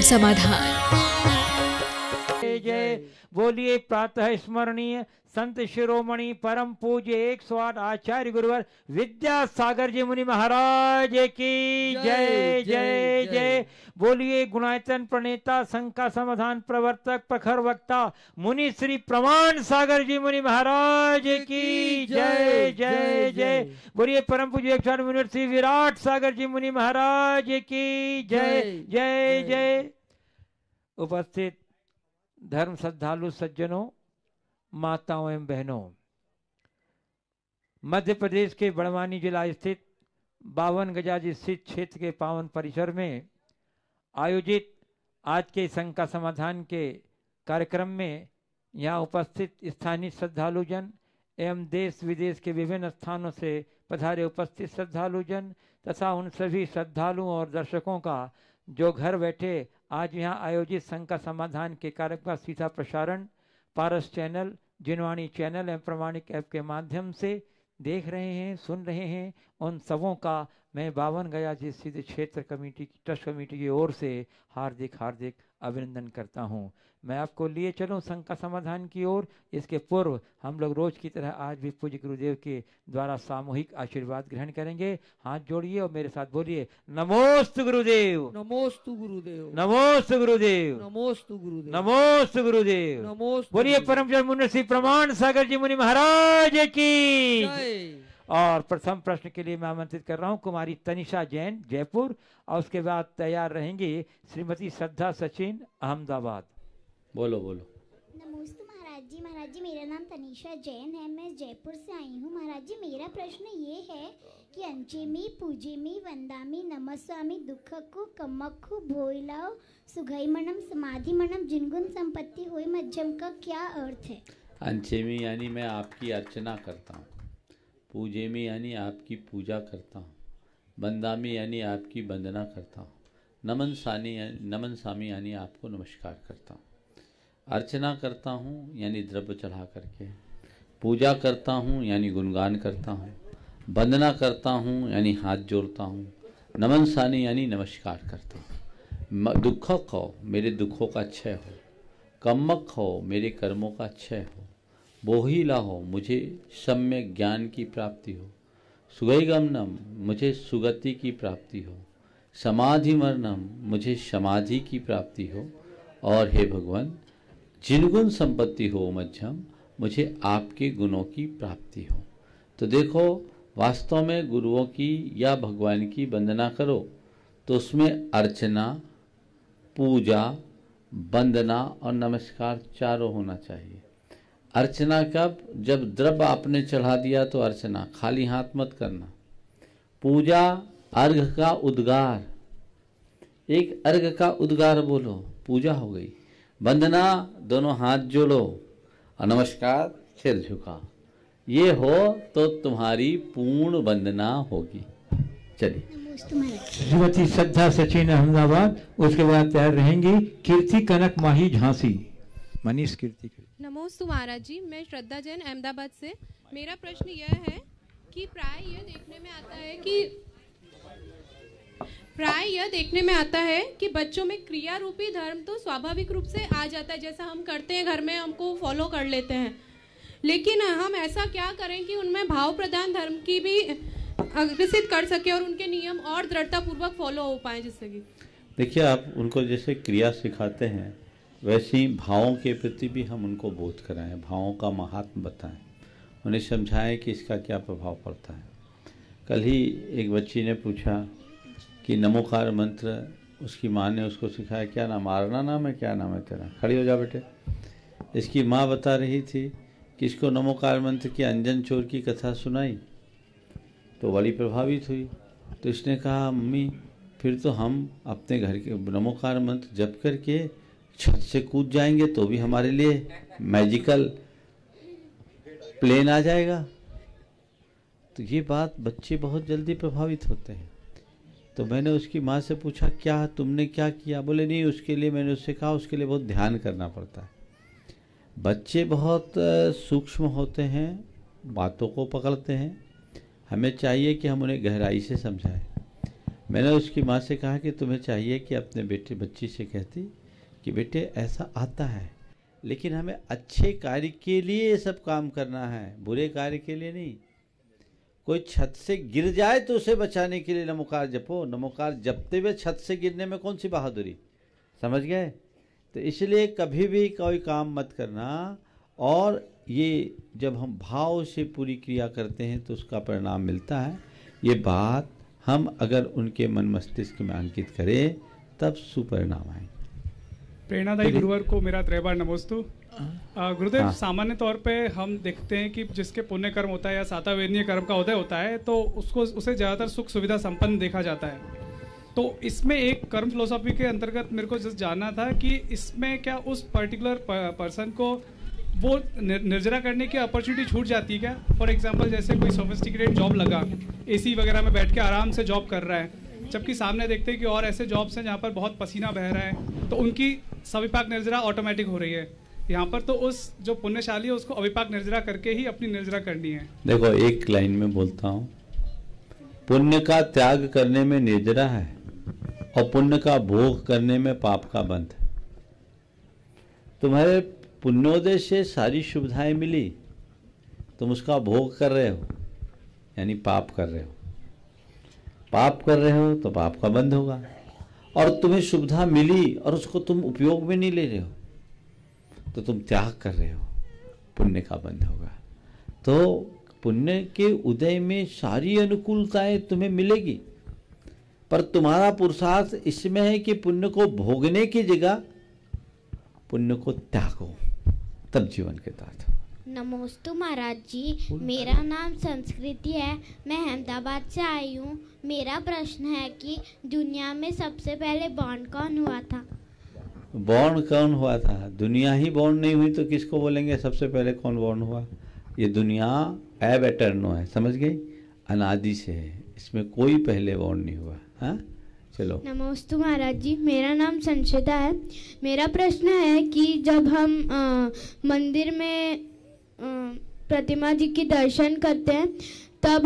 समाधान। जय बोलिए प्रातः स्मरणीय संत शिरोमणि परम पूज्य 108 आचार्य गुरुवर विद्यासागर जी मुनि महाराज की जय जय जय। बोलिए गुणायतन प्रणेता संघ का समाधान प्रवर्तक प्रखर वक्ता मुनि श्री प्रमाण सागर जी मुनि महाराज की जय जय जय। बोलिए परम पूज्य 108 मुनि श्री विराट सागर जी मुनि महाराज की जय जय जय। उपस्थित धर्म श्रद्धालु सज्जनों, माताओं एवं बहनों, मध्य प्रदेश के बड़वानी जिला स्थित 52 गजाजी स्थित क्षेत्र के पावन परिसर में आयोजित आज के संघ का समाधान के कार्यक्रम में यहाँ उपस्थित स्थानीय श्रद्धालुजन एवं देश विदेश के विभिन्न स्थानों से पधारे उपस्थित श्रद्धालुजन तथा उन सभी श्रद्धालुओं और दर्शकों का जो घर बैठे आज यहाँ आयोजित संघ का समाधान के कार्यक्रम का सीधा प्रसारण पारस चैनल, जिनवाणी चैनल एवं प्रमाणिक ऐप के माध्यम से देख रहे हैं, सुन रहे हैं, उन सबों का मैं 52 गजाजी स्थित क्षेत्र कमेटी की ट्रस्ट कमेटी की ओर से हार्दिक हार्दिक अभिनंदन करता हूं। मैं आपको लिए चलूं संघ का समाधान की ओर। इसके पूर्व हम लोग रोज की तरह आज भी पूज्य गुरुदेव के द्वारा सामूहिक आशीर्वाद ग्रहण करेंगे। हाथ जोड़िए और मेरे साथ बोलिए नमोस्तु गुरुदेव, नमोस्तु गुरुदेव, नमोस्तु गुरुदेव, नमोस्तु गुरुदेव, नमोस्तु गुरुदेव, नमोस्तु। बोलिए परम पूज्य मुनि श्री प्रमाण सागर जी मुनि महाराज की। और प्रथम प्रश्न के लिए मैं आमंत्रित कर रहा हूं कुमारी तनिषा जैन जयपुर, और उसके बाद तैयार रहेंगी श्रीमती श्रद्धा सचिन अहमदाबाद। बोलो बोलो। नमस्ते महाराज जी मेरा नाम तनिषा जैन है, मैं जयपुर से आई हूँ। महाराज जी मेरा प्रश्न ये है कि अंचेमी पूजेमी वंदामी नमस्वामी दुखक्कु कम्मक्कु भोइलाओ सुघईमणम समाधिमणम जिनगुण संपत्ति होई मध्यम का क्या अर्थ है? अंचेमी यानी मैं आपकी अर्चना करता हूँ, पूजेमी यानी आपकी पूजा करता हूँ, बंदामी यानी आपकी वंदना करता हूँ, नमन सामी यानी आपको नमस्कार करता हूँ, अर्चना करता हूँ यानी द्रव्य चढ़ा करके, पूजा करता हूँ यानी गुणगान करता हूँ, वंदना करता हूँ यानी हाथ जोड़ता हूँ, नमन सानी यानी नमस्कार करता हूँ। दुखक हो मेरे दुखों का क्षय हो, कम्मक हो मेरे कर्मों का क्षय हो, बोहिला हो मुझे सम्यक ज्ञान की प्राप्ति हो, सुगैगमनम मुझे सुगति की प्राप्ति हो, समाधि मरणम मुझे समाधि की प्राप्ति हो, और हे भगवान जिनगुण संपत्ति हो मध्यम मुझे आपके गुणों की प्राप्ति हो। तो देखो वास्तव में गुरुओं की या भगवान की वंदना करो तो उसमें अर्चना, पूजा, वंदना और नमस्कार चारों होना चाहिए। अर्चना कब? जब द्रव्य आपने चढ़ा दिया तो अर्चना, खाली हाथ मत करना। पूजा अर्घ का उद्गार, एक अर्घ का उद्गार बोलो, पूजा हो गई। वंदना दोनों हाथ जोड़ो, और नमस्कार सिर झुका, ये हो तो तुम्हारी पूर्ण वंदना होगी। चलिए श्रीमती श्रद्धा सचिन अहमदाबाद, उसके बाद तैयार रहेंगी कीर्ति कनक माही झांसी। मनीष कीर्ति। नमोस्तु महाराज जी, मैं श्रद्धा जैन अहमदाबाद से। मेरा प्रश्न यह है कि प्राय यह देखने में आता है कि बच्चों में क्रिया रूपी धर्म तो स्वाभाविक रूप से आ जाता है, जैसा हम करते हैं घर में हमको फॉलो कर लेते हैं, लेकिन हम ऐसा क्या करें कि उनमें भाव प्रधान धर्म की भी अग्रसित कर सके और उनके नियम और दृढ़ता पूर्वक फॉलो हो पाए। जिससे कि देखिए आप उनको जैसे क्रिया सिखाते हैं वैसे ही भावों के प्रति भी हम उनको बोध कराएं, भावों का महात्म बताएं, उन्हें समझाएं कि इसका क्या प्रभाव पड़ता है। कल ही एक बच्ची ने पूछा कि नमोकार मंत्र उसकी माँ ने उसको सिखाया, क्या नाम? आरना नाम है, क्या नाम है तेरा? खड़ी हो जा बेटे। इसकी माँ बता रही थी कि इसको नमोकार मंत्र की अंजन चोर की कथा सुनाई तो बड़ी प्रभावित हुई। तो इसने कहा मम्मी फिर तो हम अपने घर के नमोकार मंत्र जप करके छत से कूद जाएंगे तो भी हमारे लिए मैजिकल प्लेन आ जाएगा। तो ये बात बच्चे बहुत जल्दी प्रभावित होते हैं। तो मैंने उसकी माँ से पूछा क्या तुमने क्या किया? बोले नहीं, उसके लिए मैंने उससे कहा उसके लिए बहुत ध्यान करना पड़ता है। बच्चे बहुत सूक्ष्म होते हैं, बातों को पकड़ते हैं, हमें चाहिए कि हम उन्हें गहराई से समझाएं। मैंने उसकी माँ से कहा कि तुम्हें चाहिए कि अपने बेटे बच्ची से कहती कि बेटे ऐसा आता है, लेकिन हमें अच्छे कार्य के लिए ये सब काम करना है, बुरे कार्य के लिए नहीं। कोई छत से गिर जाए तो उसे बचाने के लिए नमोकार जपो। नमोकार जपते हुए छत से गिरने में कौन सी बहादुरी, समझ गए? तो इसलिए कभी भी कोई काम मत करना। और ये जब हम भाव से पूरी क्रिया करते हैं तो उसका परिणाम मिलता है। ये बात हम अगर उनके मन मस्तिष्क में अंकित करें तब सुपरिणाम आएंगे। प्रेरणादायी गुरुवर को मेरा त्रैबार नमोस्तु। गुरुदेव, सामान्य तौर पे हम देखते हैं कि जिसके पुण्य कर्म होता है या सातावेदनीय कर्म का उदय होता है तो उसे ज़्यादातर सुख सुविधा संपन्न देखा जाता है। तो इसमें एक कर्म फिलोसॉफी के अंतर्गत मेरे को जस्ट जानना था कि इसमें क्या उस पर्टिकुलर पर्सन को वो निर्जरा करने की अपॉर्चुनिटी छूट जाती है क्या? फॉर एग्जांपल जैसे कोई सोफिस्टिकेटेड जॉब लगा, एसी वगैरह में बैठ के आराम से जॉब कर रहा है, जबकि सामने देखते हैं कि और ऐसे जॉब्स हैं जहाँ पर बहुत पसीना बह रहा है, तो उनकी सविपाक निर्जरा ऑटोमेटिक हो रही है। यहाँ पर तो उस जो पुण्यशाली है उसको अविपाक निर्जरा करके ही अपनी निर्जरा करनी है। देखो, एक लाइन में बोलता हूँ, पुण्य का त्याग करने में निर्जरा है और पुण्य का भोग करने में पाप का बंध। तुम्हारे पुण्योदय से सारी सुविधाएं मिली, तुम उसका भोग कर रहे हो यानी पाप कर रहे हो। पाप कर रहे हो तो पाप का बंध होगा। और तुम्हें सुविधा मिली और उसको तुम उपयोग में नहीं ले रहे हो तो तुम त्याग कर रहे हो, पुण्य का बंध होगा। तो पुण्य के उदय में सारी अनुकूलताएं तुम्हें मिलेगी, पर तुम्हारा पुरुषार्थ इसमें है कि पुण्य को भोगने की जगह पुण्य को त्यागो, तब जीवन के साथ। नमोस्तु महाराज जी, मेरा नाम संस्कृति है, मैं अहमदाबाद से आई हूँ। मेरा प्रश्न है कि दुनिया में सबसे पहले बॉर्न कौन हुआ था? बॉर्न कौन हुआ था? दुनिया ही बॉर्न नहीं हुई तो किसको बोलेंगे सबसे पहले कौन बॉर्न हुआ? ये दुनिया एब एटर्नो है, समझ गई? अनादि से है, इसमें कोई पहले बॉर्न नहीं हुआ। हाँ, चलो। नमोस्तु महाराज जी, मेरा नाम संशिता है। मेरा प्रश्न है कि जब हम मंदिर में प्रतिमा जी की दर्शन करते हैं तब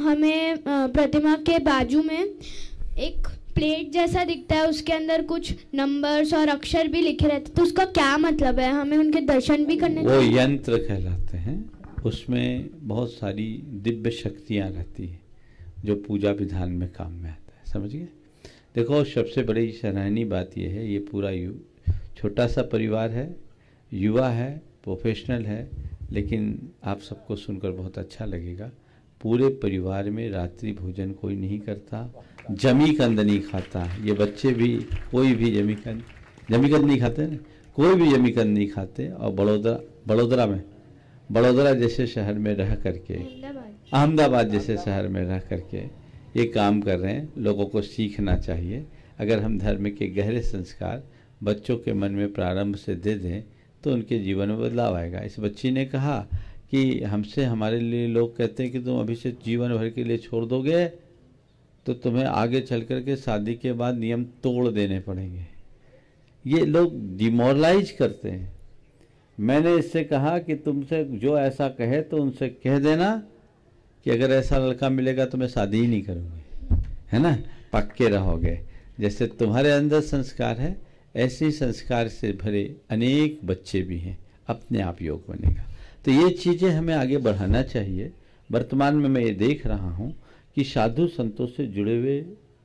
हमें प्रतिमा के बाजू में एक प्लेट जैसा दिखता है, उसके अंदर कुछ नंबर्स और अक्षर भी लिखे रहते हैं, तो उसका क्या मतलब है? हमें उनके दर्शन भी करने वो यंत्र कहलाते हैं, उसमें बहुत सारी दिव्य शक्तियाँ रहती है जो पूजा विधान में काम में आता है, समझ गए? देखो, सबसे बड़ी सराहनीय बात यह है, ये पूरा छोटा सा परिवार है, युवा है, प्रोफेशनल है, लेकिन आप सबको सुनकर बहुत अच्छा लगेगा। पूरे परिवार में रात्रि भोजन कोई नहीं करता, जमी कंद नहीं खाता। ये बच्चे भी कोई भी जमी कंद नहीं खाते ना, कोई भी जमी कंद नहीं खाते। और बड़ौदरा जैसे शहर में रह करके, अहमदाबाद जैसे शहर में रह करके ये काम कर रहे हैं। लोगों को सीखना चाहिए। अगर हम धर्म के गहरे संस्कार बच्चों के मन में प्रारंभ से दे दें तो उनके जीवन में बदलाव आएगा। इस बच्ची ने कहा कि हमसे हमारे लिए लोग कहते हैं कि तुम अभी से जीवन भर के लिए छोड़ दोगे तो तुम्हें आगे चल कर के शादी के बाद नियम तोड़ देने पड़ेंगे। ये लोग डिमोरलाइज करते हैं। मैंने इससे कहा कि तुमसे जो ऐसा कहे तो उनसे कह देना कि अगर ऐसा लड़का मिलेगा तो मैं शादी ही नहीं करूँगी, है ना? पक्के रहोगे। जैसे तुम्हारे अंदर संस्कार है, ऐसे संस्कार से भरे अनेक बच्चे भी हैं, अपने आप योग बनेगा। तो ये चीज़ें हमें आगे बढ़ाना चाहिए। वर्तमान में मैं ये देख रहा हूँ कि साधु संतों से जुड़े हुए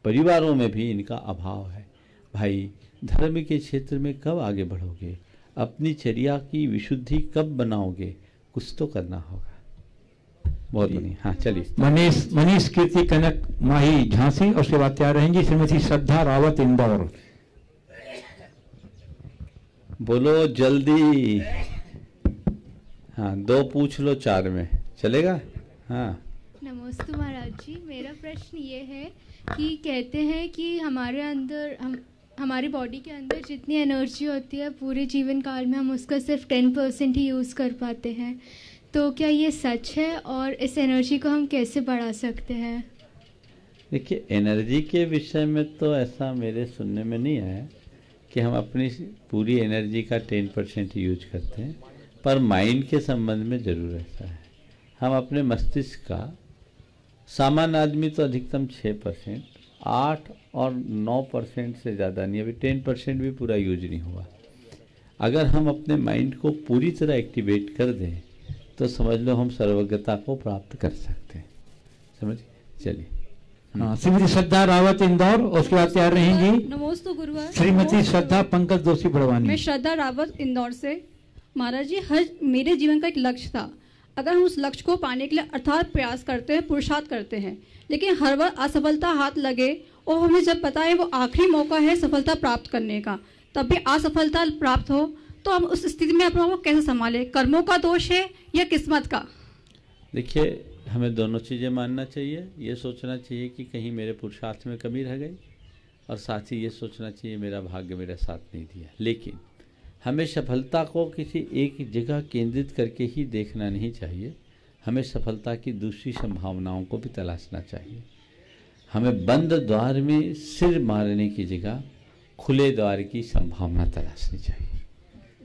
परिवारों में भी इनका अभाव है। भाई, धर्म के क्षेत्र में कब आगे बढ़ोगे? अपनी चर्या की विशुद्धि कब बनाओगे? कुछ तो करना होगा। बहुत बढ़िया। हाँ, चलिए। मनीष कीर्ति कनक माही झांसी, और उसके बाद तैयार रहेंगी श्रीमती श्रद्धा रावत इंदौर। बोलो जल्दी। हाँ, 2 पूछ लो 4 में चलेगा। हाँ, नमस्ते महाराज जी, मेरा प्रश्न ये है कि कहते हैं कि हमारे अंदर हमारी बॉडी के अंदर जितनी एनर्जी होती है पूरे जीवन काल में हम उसका सिर्फ 10% ही यूज़ कर पाते हैं, तो क्या ये सच है और इस एनर्जी को हम कैसे बढ़ा सकते हैं? देखिए, एनर्जी के विषय में तो ऐसा मेरे सुनने में नहीं आया कि हम अपनी पूरी एनर्जी का 10% यूज करते हैं, पर माइंड के संबंध में ज़रूर ऐसा है। हम अपने मस्तिष्क का, सामान्य आदमी तो अधिकतम 6%, 8 और 9% से ज़्यादा नहीं, अभी 10% भी पूरा यूज नहीं हुआ। अगर हम अपने माइंड को पूरी तरह एक्टिवेट कर दें तो समझ लो हम सर्वज्ञता को प्राप्त कर सकते हैं। समझ चलिए। हाँ, श्रीमती श्रद्धा रावत इंदौर, उसके बाद तैयार रहेंगी नमोस्तु गुरुवार। श्रीमती श्रद्धा पंकज जोशी बड़वानी। मैं श्रद्धा रावत इंदौर से। महाराज जी, हर मेरे जीवन का एक लक्ष्य था। अगर हम उस लक्ष्य को पाने के लिए अर्थात प्रयास करते हैं, पुरुषार्थ करते हैं, लेकिन हर बार असफलता हाथ लगे और हमें जब पता है वो आखिरी मौका है सफलता प्राप्त करने का, तब भी असफलता प्राप्त हो तो हम उस स्थिति में अपने आप को कैसे संभालें? कर्मों का दोष है या किस्मत का? देखिए, हमें दोनों चीज़ें मानना चाहिए। ये सोचना चाहिए कि कहीं मेरे पुरुषार्थ में कमी रह गई, और साथ ही ये सोचना चाहिए मेरा भाग्य मेरा साथ नहीं दिया। लेकिन हमें सफलता को किसी एक जगह केंद्रित करके ही देखना नहीं चाहिए, हमें सफलता की दूसरी संभावनाओं को भी तलाशना चाहिए। हमें बंद द्वार में सिर मारने की जगह खुले द्वार की संभावना तलाशनी चाहिए।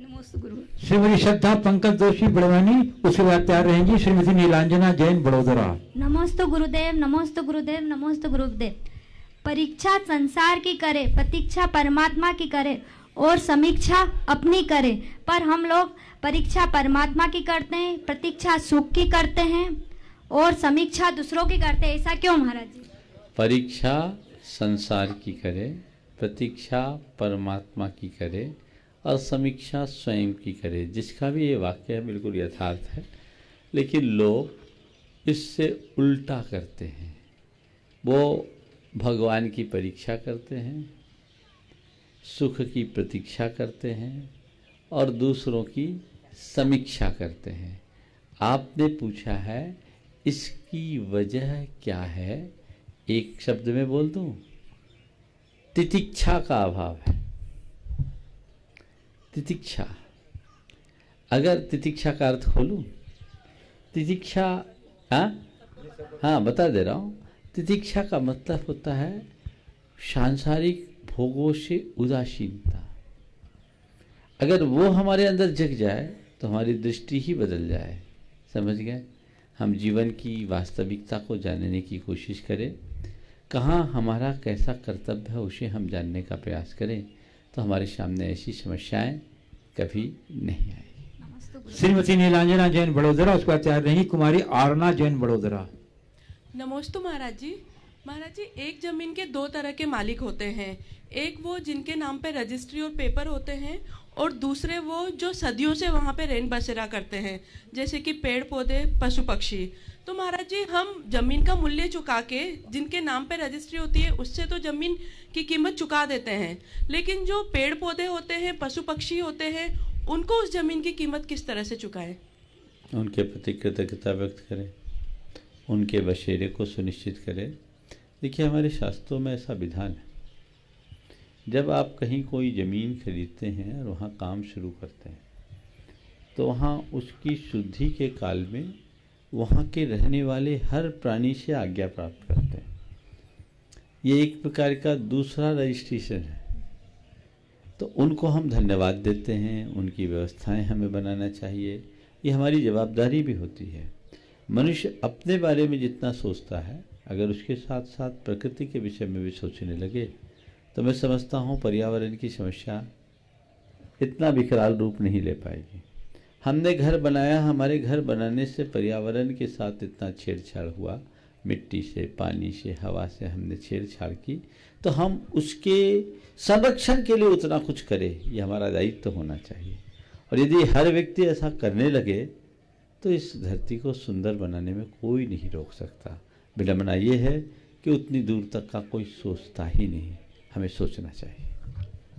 नमस्ते गुरु। श्रीमती श्रद्धा पंकज जोशी बड़वानी, उसके बाद तैयार रहेंगी श्रीमती नीलांजना जैन बड़ोदरा। नमस्ते गुरुदेव, नमस्ते गुरुदेव, नमस्ते गुरुदेव। परीक्षा संसार की करे, प्रतीक्षा परमात्मा की करे और समीक्षा अपनी करे, पर हम लोग परीक्षा परमात्मा की करते हैं, प्रतीक्षा सुख की करते हैं और समीक्षा दूसरों की करते हैं। ऐसा क्यों महाराज जी? परीक्षा संसार की करे, प्रतीक्षा परमात्मा की करे और समीक्षा स्वयं की करे। जिसका भी ये वाक्य है बिल्कुल यथार्थ है, लेकिन लोग इससे उल्टा करते हैं। वो भगवान की परीक्षा करते हैं, सुख की प्रतीक्षा करते हैं और दूसरों की समीक्षा करते हैं। आपने पूछा है इसकी वजह क्या है? एक शब्द में बोल दूं, तितिक्षा का अभाव है। तितिक्षा, अगर तितिक्षा का अर्थ खोलूं, तितिक्षा, हाँ बता दे रहा हूं, तितिक्षा का मतलब होता है सांसारिक भोगों से उदासीनता। अगर वो हमारे अंदर जग जाए तो हमारी दृष्टि ही बदल जाए। समझ गए? हम जीवन की वास्तविकता को जानने की कोशिश करें, कहाँ हमारा कैसा कर्तव्य है उसे हम जानने का प्रयास करें, तो हमारे सामने ऐसी समस्याएं कभी नहीं आएगी। श्रीमती नीलांजना जैन बड़ोदरा, उसके बाद तैयार रहेंगी कुमारी आरना जैन बड़ोदरा। नमस्ते महाराज जी। महाराज जी, एक जमीन के दो तरह के मालिक होते हैं। एक वो जिनके नाम पे रजिस्ट्री और पेपर होते हैं, और दूसरे वो जो सदियों से वहाँ पे रैन बसेरा करते हैं, जैसे कि पेड़ पौधे, पशु पक्षी। तो महाराज जी, हम जमीन का मूल्य चुका के जिनके नाम पे रजिस्ट्री होती है उससे तो जमीन की कीमत चुका देते हैं, लेकिन जो पेड़ पौधे होते हैं, पशु पक्षी होते हैं, उनको उस जमीन की कीमत किस तरह से चुकाएं? उनके प्रति कृतज्ञता व्यक्त करें, उनके बसेरे को सुनिश्चित करें। देखिए, हमारे शास्त्रों में ऐसा विधान है, जब आप कहीं कोई ज़मीन खरीदते हैं और वहाँ काम शुरू करते हैं तो वहाँ उसकी शुद्धि के काल में वहाँ के रहने वाले हर प्राणी से आज्ञा प्राप्त करते हैं। ये एक प्रकार का दूसरा रजिस्ट्रेशन है। तो उनको हम धन्यवाद देते हैं, उनकी व्यवस्थाएं हमें बनाना चाहिए, ये हमारी जवाबदारी भी होती है। मनुष्य अपने बारे में जितना सोचता है, अगर उसके साथ साथ प्रकृति के विषय में भी सोचने लगे तो मैं समझता हूँ पर्यावरण की समस्या इतना विकराल रूप नहीं ले पाएगी। हमने घर बनाया, हमारे घर बनाने से पर्यावरण के साथ इतना छेड़छाड़ हुआ, मिट्टी से, पानी से, हवा से हमने छेड़छाड़ की, तो हम उसके संरक्षण के लिए उतना कुछ करें, ये हमारा दायित्व होना चाहिए। और यदि हर व्यक्ति ऐसा करने लगे तो इस धरती को सुंदर बनाने में कोई नहीं रोक सकता। विडंबना ये है कि उतनी दूर तक का कोई सोचता ही नहीं, हमें सोचना चाहिए।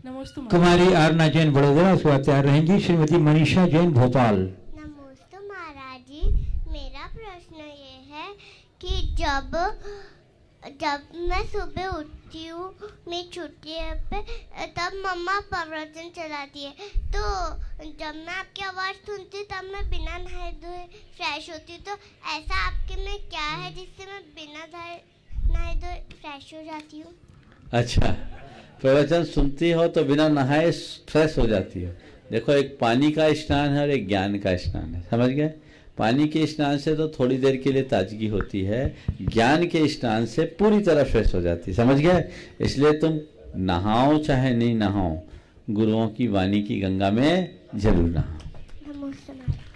नमस्ते कुमारी आरना जैन बड़ोदरा, उसके बाद तैयार रहेंगी श्रीमती मनीषा जैन भोपाल। नमस्ते महाराज जी, मेरा प्रश्न ये है कि जब मैं सुबह उठती हूँ, मेरी छुट्टी पे, तब मम्मा प्रवचन चलाती है, तो जब मैं आपकी आवाज़ सुनती हूँ तब मैं बिना नहाए धोए फ्रेश होती हूँ। तो ऐसा आपके में क्या है जिससे मैं बिना नहाए धोए फ्रेश हो जाती हूँ? अच्छा, प्रवचन सुनती हो तो बिना नहाए फ्रेश हो जाती हो, देखो, एक पानी का स्नान है और एक ज्ञान का स्नान है, समझ गए? पानी के स्नान से तो थोड़ी देर के लिए ताजगी होती है, ज्ञान के स्नान से पूरी तरह फ्रेश हो जाती है, समझ गए? इसलिए तुम नहाओ चाहे नहीं नहाओ, गुरुओं की वाणी की गंगा में जरूर नहाओ।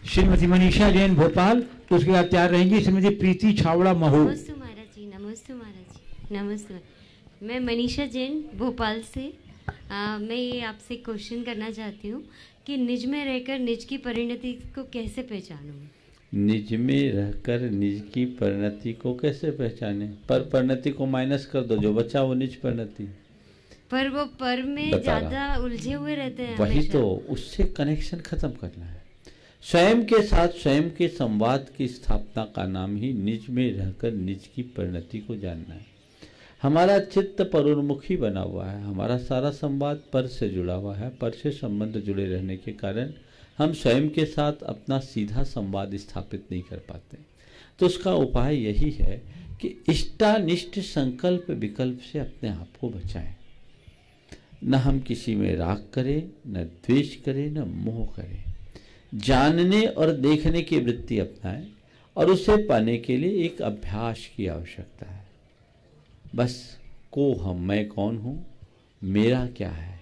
श्रीमती मनीषा जैन भोपाल, उसके बाद तैयार रहेंगी श्रीमती प्रीति छावड़ा महू। नमस्ते महाराज जी, नमस्ते महाराज जी, नमस्ते। मैं मनीषा जैन भोपाल से मैं ये आपसे क्वेश्चन करना चाहती हूँ कि निज में रहकर निज की परिणति को कैसे पहचानूं? निज में रहकर निज की परिणति को कैसे पहचाने? पर परिणति को माइनस कर दो, जो बचा वो निज परिणति। पर वो पर में ज्यादा उलझे हुए रहते हैं। वही तो, उससे कनेक्शन खत्म करना है। स्वयं के साथ स्वयं के संवाद की स्थापना का नाम ही निज में रहकर निज की परिणति को जानना है। हमारा चित्त परोन्मुखी बना हुआ है, हमारा सारा संवाद पर से जुड़ा हुआ है, पर से संबंध जुड़े रहने के कारण हम स्वयं के साथ अपना सीधा संवाद स्थापित नहीं कर पाते। तो उसका उपाय यही है कि इष्टानिष्ट संकल्प विकल्प से अपने आप को बचाएं। न हम किसी में राग करें, न द्वेष करें, न मोह करें। जानने और देखने की वृत्ति अपनाएं और उसे पाने के लिए एक अभ्यास की आवश्यकता है। बस को हम, मैं कौन हूँ, मेरा क्या है,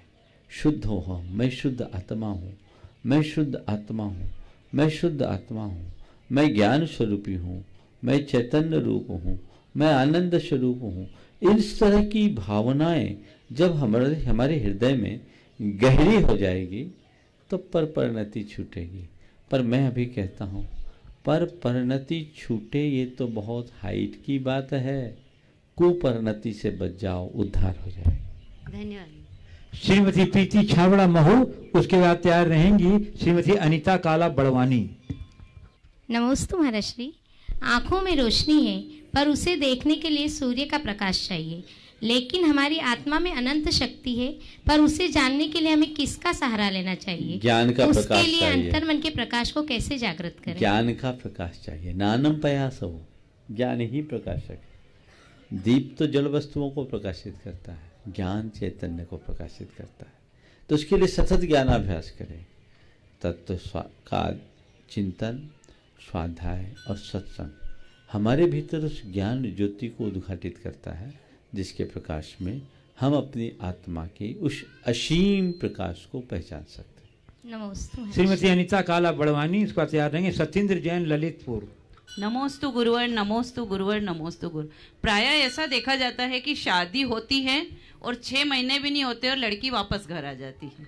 शुद्ध हो हम, मैं शुद्ध आत्मा हूँ, मैं शुद्ध आत्मा हूँ, मैं शुद्ध आत्मा हूँ, मैं ज्ञान स्वरूपी हूँ, मैं चैतन्य रूप हूँ, मैं आनंद स्वरूप हूँ। इस तरह की भावनाएं जब हमारे हृदय में गहरी हो जाएगी तो पर परिणति छूटेगी। पर मैं अभी कहता हूँ, पर परिणति छूटे ये तो बहुत हाइट की बात है, कुपरिणति से बच जाओ, उद्धार हो जाएगा। धन्यवाद। श्रीमती प्रीति छावड़ा महू, उसके बाद तैयार रहेंगी श्रीमती अनीता काला बड़वानी। नमस्ते महाराज श्री। आंखों में रोशनी है पर उसे देखने के लिए सूर्य का प्रकाश चाहिए, लेकिन हमारी आत्मा में अनंत शक्ति है पर उसे जानने के लिए हमें किसका सहारा लेना चाहिए? ज्ञान का प्रकाश चाहिए। उसके लिए अंतर मन के प्रकाश को कैसे जागृत करें? ज्ञान का प्रकाश चाहिए। नानम प्रयास हो, ज्ञान ही प्रकाशक है। दीप तो जल वस्तुओं को प्रकाशित करता है, ज्ञान चैतन्य को प्रकाशित करता है। तो उसके लिए सतत ज्ञानाभ्यास करें। तत्व का चिंतन, स्वाध्याय और सत्संग हमारे भीतर उस ज्ञान ज्योति को उद्घाटित करता है, जिसके प्रकाश में हम अपनी आत्मा के उस असीम प्रकाश को पहचान सकते हैं। नमस्ते। श्रीमती अनीता काला बड़वानी, इसका तैयार रहेंगे सत्येंद्र जैन ललितपुर। नमोस्तु गुरुवर, नमोस्तु गुरुवर, नमोस्तु गुरु। प्रायः ऐसा देखा जाता है कि शादी होती है और 6 महीने भी नहीं होते और लड़की वापस घर आ जाती है।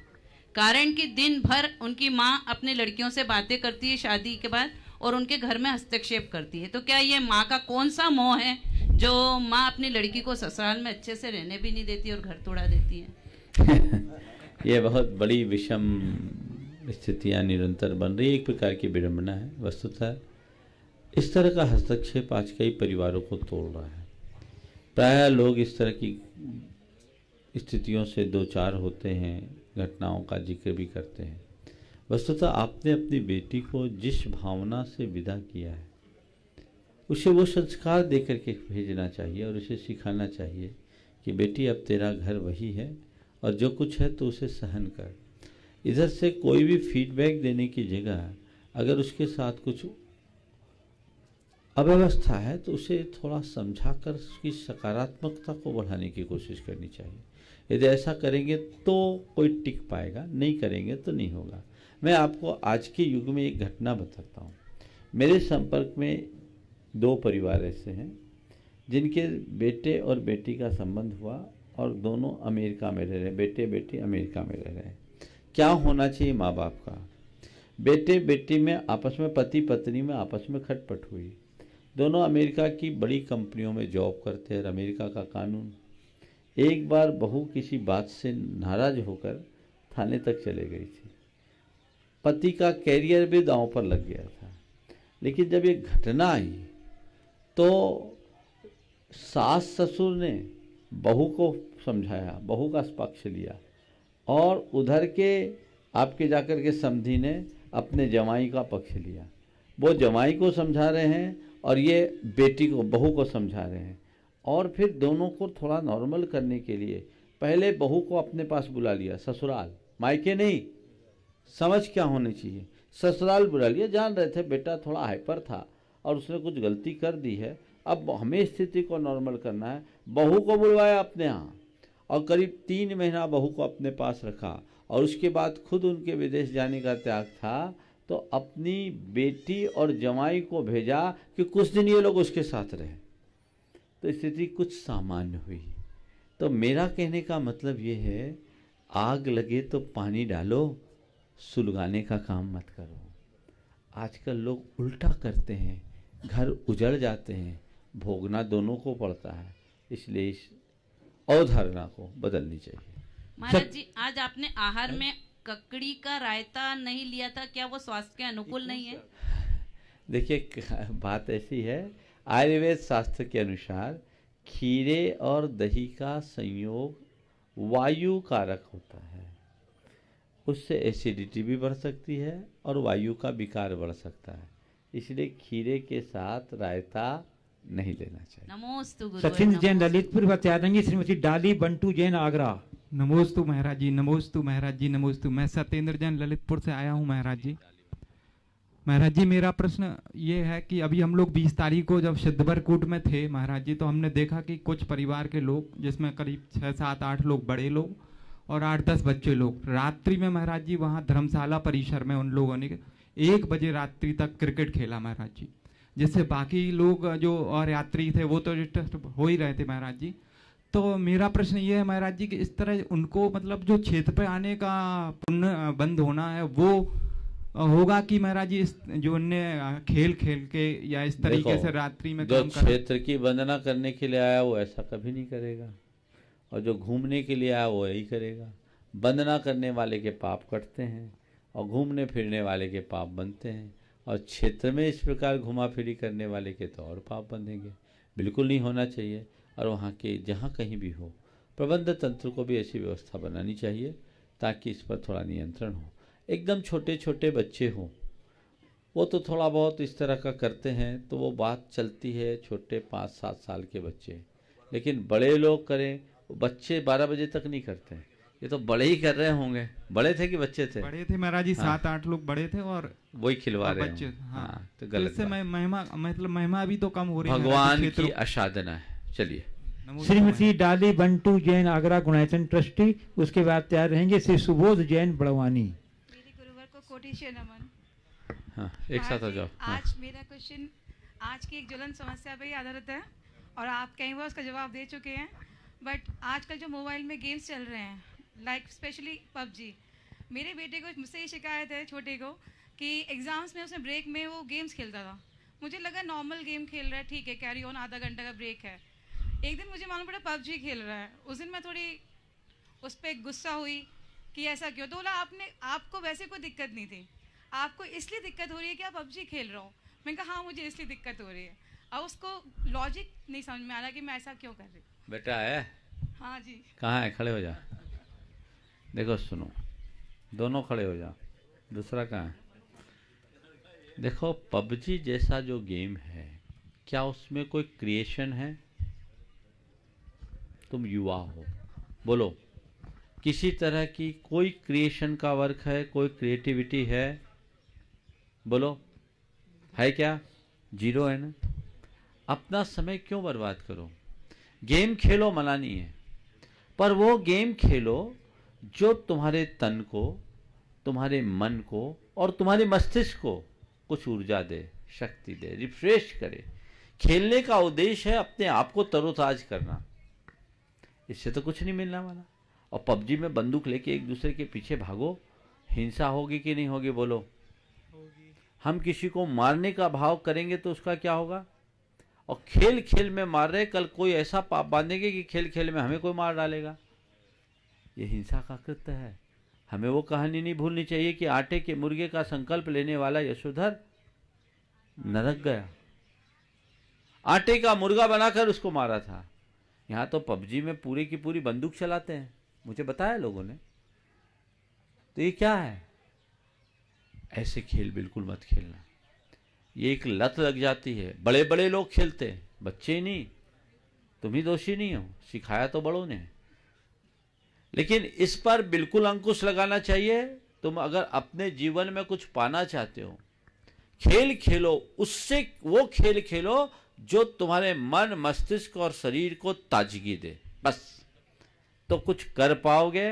कारण कि दिन भर उनकी माँ अपने लड़कियों से बातें करती है शादी के बाद और उनके घर में हस्तक्षेप करती है। तो क्या ये माँ का कौन सा मोह है जो माँ अपनी लड़की को ससुराल में अच्छे से रहने भी नहीं देती और घर तोड़ा देती है? ये बहुत बड़ी विषम स्थितियाँ निरंतर बन रही, एक प्रकार की विडंबना है। वस्तुतः इस तरह का हस्तक्षेप आज कई परिवारों को तोड़ रहा है। प्रायः लोग इस तरह की स्थितियों से दो चार होते हैं, घटनाओं का जिक्र भी करते हैं। वस्तुतः आपने अपनी बेटी को जिस भावना से विदा किया है उसे वो संस्कार दे करके भेजना चाहिए और उसे सिखाना चाहिए कि बेटी अब तेरा घर वही है और जो कुछ है तो उसे सहन कर। इधर से कोई भी फीडबैक देने की जगह अगर उसके साथ कुछ अव्यवस्था है तो उसे थोड़ा समझाकर उसकी सकारात्मकता को बढ़ाने की कोशिश करनी चाहिए। यदि ऐसा करेंगे तो कोई टिक पाएगा, नहीं करेंगे तो नहीं होगा। मैं आपको आज के युग में एक घटना बताता हूँ। मेरे संपर्क में 2 परिवार ऐसे हैं जिनके बेटे और बेटी का संबंध हुआ और दोनों अमेरिका में रह रहे हैं। बेटे बेटी अमेरिका में रह रहे हैं। क्या होना चाहिए माँ बाप का? बेटे बेटी में आपस में, पति पत्नी में आपस में खटपट हुई। दोनों अमेरिका की बड़ी कंपनियों में जॉब करते हैं और अमेरिका का कानून। एक बार बहू किसी बात से नाराज होकर थाने तक चले गई थी। पति का कैरियर भी दांव पर लग गया था। लेकिन जब ये घटना आई तो सास ससुर ने बहू को समझाया, बहू का पक्ष लिया और उधर के आपके जाकर के समधी ने अपने जमाई का पक्ष लिया। वो जमाई को समझा रहे हैं और ये बेटी को, बहू को समझा रहे हैं। और फिर दोनों को थोड़ा नॉर्मल करने के लिए पहले बहू को अपने पास बुला लिया, ससुराल, मायके नहीं, समझ क्या होनी चाहिए। ससुराल बुला लिया, जान रहे थे बेटा थोड़ा हाइपर था और उसने कुछ गलती कर दी है, अब हमें स्थिति को नॉर्मल करना है। बहू को बुलवाया अपने यहाँ और करीब 3 महीना बहू को अपने पास रखा और उसके बाद खुद उनके विदेश जाने का त्याग था, तो अपनी बेटी और जमाई को भेजा कि कुछ दिन ये लोग उसके साथ रहे, तो स्थिति कुछ सामान्य हुई। तो मेरा कहने का मतलब ये है, आग लगे तो पानी डालो, सुलगाने का काम मत करो। आजकल लोग उल्टा करते हैं, घर उजड़ जाते हैं, भोगना दोनों को पड़ता है। इसलिए इस अवधारणा को बदलनी चाहिए। महाराज जी, आज आपने आहार में ककड़ी का रायता नहीं लिया था, क्या वो स्वास्थ्य के अनुकूल नहीं है? देखिए, बात ऐसी है, आयुर्वेद शास्त्र के अनुसार खीरे और दही का संयोग वायु कारक होता है, उससे एसिडिटी भी बढ़ सकती है और वायु का विकार बढ़ सकता है। इसलिए खीरे के साथ रायता नहीं लेना चाहिए। नमोस्तु गुरु। सचिन जैन ललितपुर बताएंगे, श्रीमती डाली बंटू जैन आगरा। नमोस्तु महाराज जी, नमोस्तु महाराज जी, नमोस्तु। मैं सत्येंद्र जैन ललितपुर से आया हूँ महाराज जी। महाराज जी, मेरा प्रश्न ये है कि अभी हम लोग 20 तारीख को जब सिद्धवरकूट में थे महाराज जी, तो हमने देखा कि कुछ परिवार के लोग, जिसमें करीब 6, 7, 8 लोग बड़े लोग और 8, 10 बच्चे लोग, रात्रि में महाराज जी वहाँ धर्मशाला परिसर में उन लोगों ने 1 बजे रात्रि तक क्रिकेट खेला महाराज जी, जिससे बाकी लोग जो और यात्री थे वो तो डिस्टर्ब हो ही रहे थे महाराज जी। तो मेरा प्रश्न ये है महाराज जी कि इस तरह उनको मतलब जो क्षेत्र पे आने का पुण्य बंद होना है वो होगा कि महाराज जी जो उनने खेल खेल के या इस तरीके से रात्रि में जो क्षेत्र की वंदना करने के लिए आया वो ऐसा कभी नहीं करेगा, और जो घूमने के लिए आया वो यही करेगा। वंदना करने वाले के पाप कटते हैं और घूमने फिरने वाले के पाप बनते हैं, और क्षेत्र में इस प्रकार घुमा फिरी करने वाले के तो और पाप बंधेंगे। बिल्कुल नहीं होना चाहिए। और वहाँ के जहाँ कहीं भी हो, प्रबंध तंत्र को भी ऐसी व्यवस्था बनानी चाहिए ताकि इस पर थोड़ा नियंत्रण हो। एकदम छोटे छोटे बच्चे हों, वो तो थोड़ा बहुत इस तरह का करते हैं तो वो बात चलती है, छोटे 5-7 साल के बच्चे। लेकिन बड़े लोग करें, बच्चे 12 बजे तक नहीं करते हैं। ये तो बड़े ही कर रहे होंगे। बड़े थे कि बच्चे थे? बड़े थे महाराज जी, 7-8 लोग बड़े थे और वही खिलवा रहे बच्चे। हाँ, तो गलत। इससे महिमा मतलब महिमा भी तो कम हो रही है, भगवान की आसाधना है। चलिए, श्रीमती डाली बंटू जैन आगरा गुणायतन ट्रस्टी, उसके बाद तैयार रहेंगे श्री सुबोध जैन बड़वानी। मेरे गुरुवर को कोटि से नमन। हाँ, एक साथ आ जाओ। आज मेरा क्वेश्चन आज की एक ज्वलन समस्या पे ही आधारित है और आप कई बार उसका जवाब दे चुके हैं। बट आजकल जो मोबाइल में गेम्स चल रहे हैं, लाइक स्पेशली पबजी, मेरे बेटे को मुझसे ये शिकायत है, छोटे को, कि एग्जाम्स में उसने ब्रेक में वो गेम्स खेलता था। मुझे लगा नॉर्मल गेम खेल रहा है, ठीक है, कैरी ऑन, आधा घंटा का ब्रेक है। एक दिन मुझे मालूम पड़ा पबजी खेल रहा है। उस दिन मैं थोड़ी उस पर गुस्सा हुई कि ऐसा क्यों। तो बोला आपको वैसे कोई दिक्कत नहीं थी, आपको इसलिए दिक्कत हो रही है कि आप पबजी खेल रहे हो। मैंने कहा हाँ, मुझे इसलिए दिक्कत हो रही है। अब उसको लॉजिक नहीं समझ में आ रहा कि मैं ऐसा क्यों कर रही हूँ। बेटा है? हाँ जी। कहाँ है? खड़े हो जा। देखो सुनो, दोनों खड़े हो जाओ। दूसरा कहाँ है? देखो, पबजी जैसा जो गेम है, क्या उसमें कोई क्रिएशन है? तुम युवा हो, बोलो, किसी तरह की कोई क्रिएशन का वर्क है, कोई क्रिएटिविटी है? बोलो, है क्या? 0 है ना। अपना समय क्यों बर्बाद करो? गेम खेलो, मना नहीं है, पर वो गेम खेलो जो तुम्हारे तन को, तुम्हारे मन को और तुम्हारे मस्तिष्क को कुछ ऊर्जा दे, शक्ति दे, रिफ्रेश करे। खेलने का उद्देश्य है अपने आप को तरोताज करना, इससे तो कुछ नहीं मिलने वाला। और पबजी में बंदूक लेके एक दूसरे के पीछे भागो, हिंसा होगी कि नहीं होगी? बोलो। हम किसी को मारने का भाव करेंगे तो उसका क्या होगा? और खेल खेल में मार रहे, कल कोई ऐसा पाप बांधेंगे कि खेल खेल में हमें कोई मार डालेगा। ये हिंसा का कृत्य है। हमें वो कहानी नहीं भूलनी चाहिए कि आटे के मुर्गे का संकल्प लेने वाला यशोधर नरक गया, आटे का मुर्गा बनाकर उसको मारा था। यहाँ तो पबजी में पूरी की पूरी बंदूक चलाते हैं, मुझे बताया लोगों ने। तो ये क्या है? ऐसे खेल बिल्कुल मत खेलना, ये एक लत लग जाती है। बड़े बड़े लोग खेलते हैं, बच्चे नहीं। तुम ही दोषी नहीं हो, सिखाया तो बड़ों ने। लेकिन इस पर बिल्कुल अंकुश लगाना चाहिए तुम अगर अपने जीवन में कुछ पाना चाहते हो, खेल खेलो, उससे वो खेल खेलो जो तुम्हारे मन, मस्तिष्क और शरीर को ताजगी दे, बस तो कुछ कर पाओगे,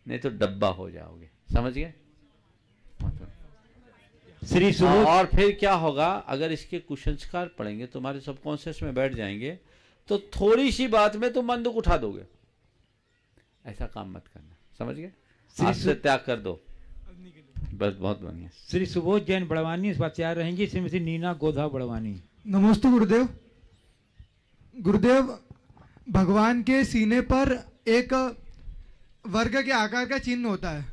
नहीं तो डब्बा हो जाओगे। समझ गए? श्री सुबोध। और फिर क्या होगा, अगर इसके कुसंस्कार पड़ेंगे, तुम्हारे सबकॉन्शियस में बैठ जाएंगे, तो थोड़ी सी बात में तुम बंदूक उठा दोगे। ऐसा काम मत करना। समझ गए? आज से त्याग कर दो, बस। बहुत बढ़िया। श्री सुबोध जैन बड़वानी इस बात तैयार रहेंगी। श्रीमती नीना गोधा बड़वानी। नमस्ते गुरुदेव। गुरुदेव, भगवान के सीने पर एक वर्ग के आकार का चिन्ह होता है,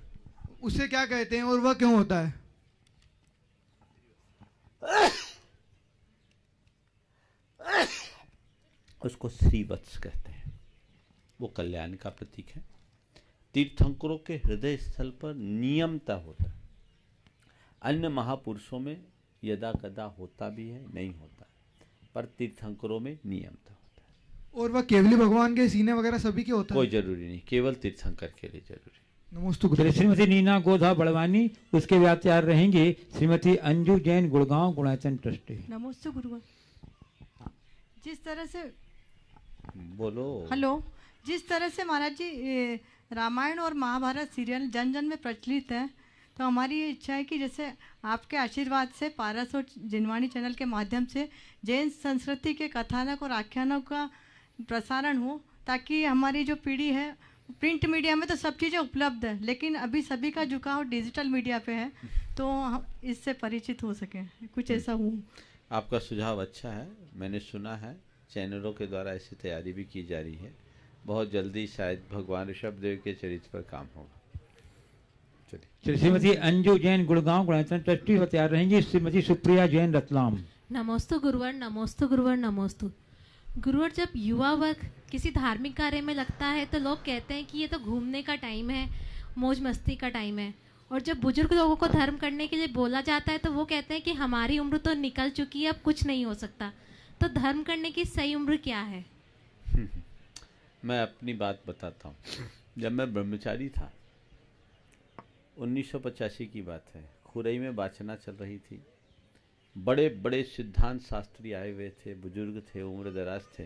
उसे क्या कहते हैं और वह क्यों होता है? उसको श्रीवत्स कहते हैं, वो कल्याण का प्रतीक है। तीर्थंकरों के हृदय स्थल पर नियमता होता है। अन्य महापुरुषों में यदा कदा होता भी है, नहीं होता, पर तीर्थंकरों में नियमता होता है। और वह केवली भगवान के सीने वगैरह सभी के होता है? कोई जरूरी नहीं, केवल तीर्थंकर के लिए जरूरी। नमस्ते। श्रीमती नीना गोधा बड़वानी, उसके बाद तैयार रहेंगे श्रीमती अंजू जैन गुड़गांव गुणाचन ट्रस्टी। नमस्ते गुरुवर। जिस तरह से बोलो। हेलो। जिस तरह से महाराज जी रामायण और महाभारत सीरियल जन जन में प्रचलित है, तो हमारी ये इच्छा है कि जैसे आपके आशीर्वाद से पारस और जिनवाणी चैनल के माध्यम से जैन संस्कृति के कथानक और आख्यानों का प्रसारण हो, ताकि हमारी जो पीढ़ी है, प्रिंट मीडिया में तो सब चीज़ें उपलब्ध है, लेकिन अभी सभी का झुकाव डिजिटल मीडिया पे है, तो हम इससे परिचित हो सके, कुछ ऐसा हो। आपका सुझाव अच्छा है, मैंने सुना है चैनलों के द्वारा ऐसी तैयारी भी की जा रही है। बहुत जल्दी शायद भगवान ऋषभ देव के चरित्र पर काम होगा। चलिए। श्रीमती अंजू जैन गुड़गांव गुणाचन ट्रस्टी तैयार रहेंगी। श्रीमती सुप्रिया जैन रतलाम। नमोस्तु गुरुवर, नमोस्तु गुरुवर, नमोस्तु गुरुवर। जब युवा वर्ग किसी धार्मिक कार्य में लगता है तो लोग कहते हैं कि ये तो घूमने का टाइम है, मौज मस्ती का टाइम है, और जब बुजुर्ग लोगों को धर्म करने के लिए बोला जाता है तो वो कहते हैं कि हमारी उम्र तो निकल चुकी है, अब कुछ नहीं हो सकता। तो धर्म करने की सही उम्र क्या है? मैं अपनी बात बताता हूँ। जब मैं ब्रह्मचारी था, 1985 की बात है, खुरई में वाचना चल रही थी। बड़े बड़े सिद्धांत शास्त्री आए हुए थे, बुजुर्ग थे, उम्र दराज थे।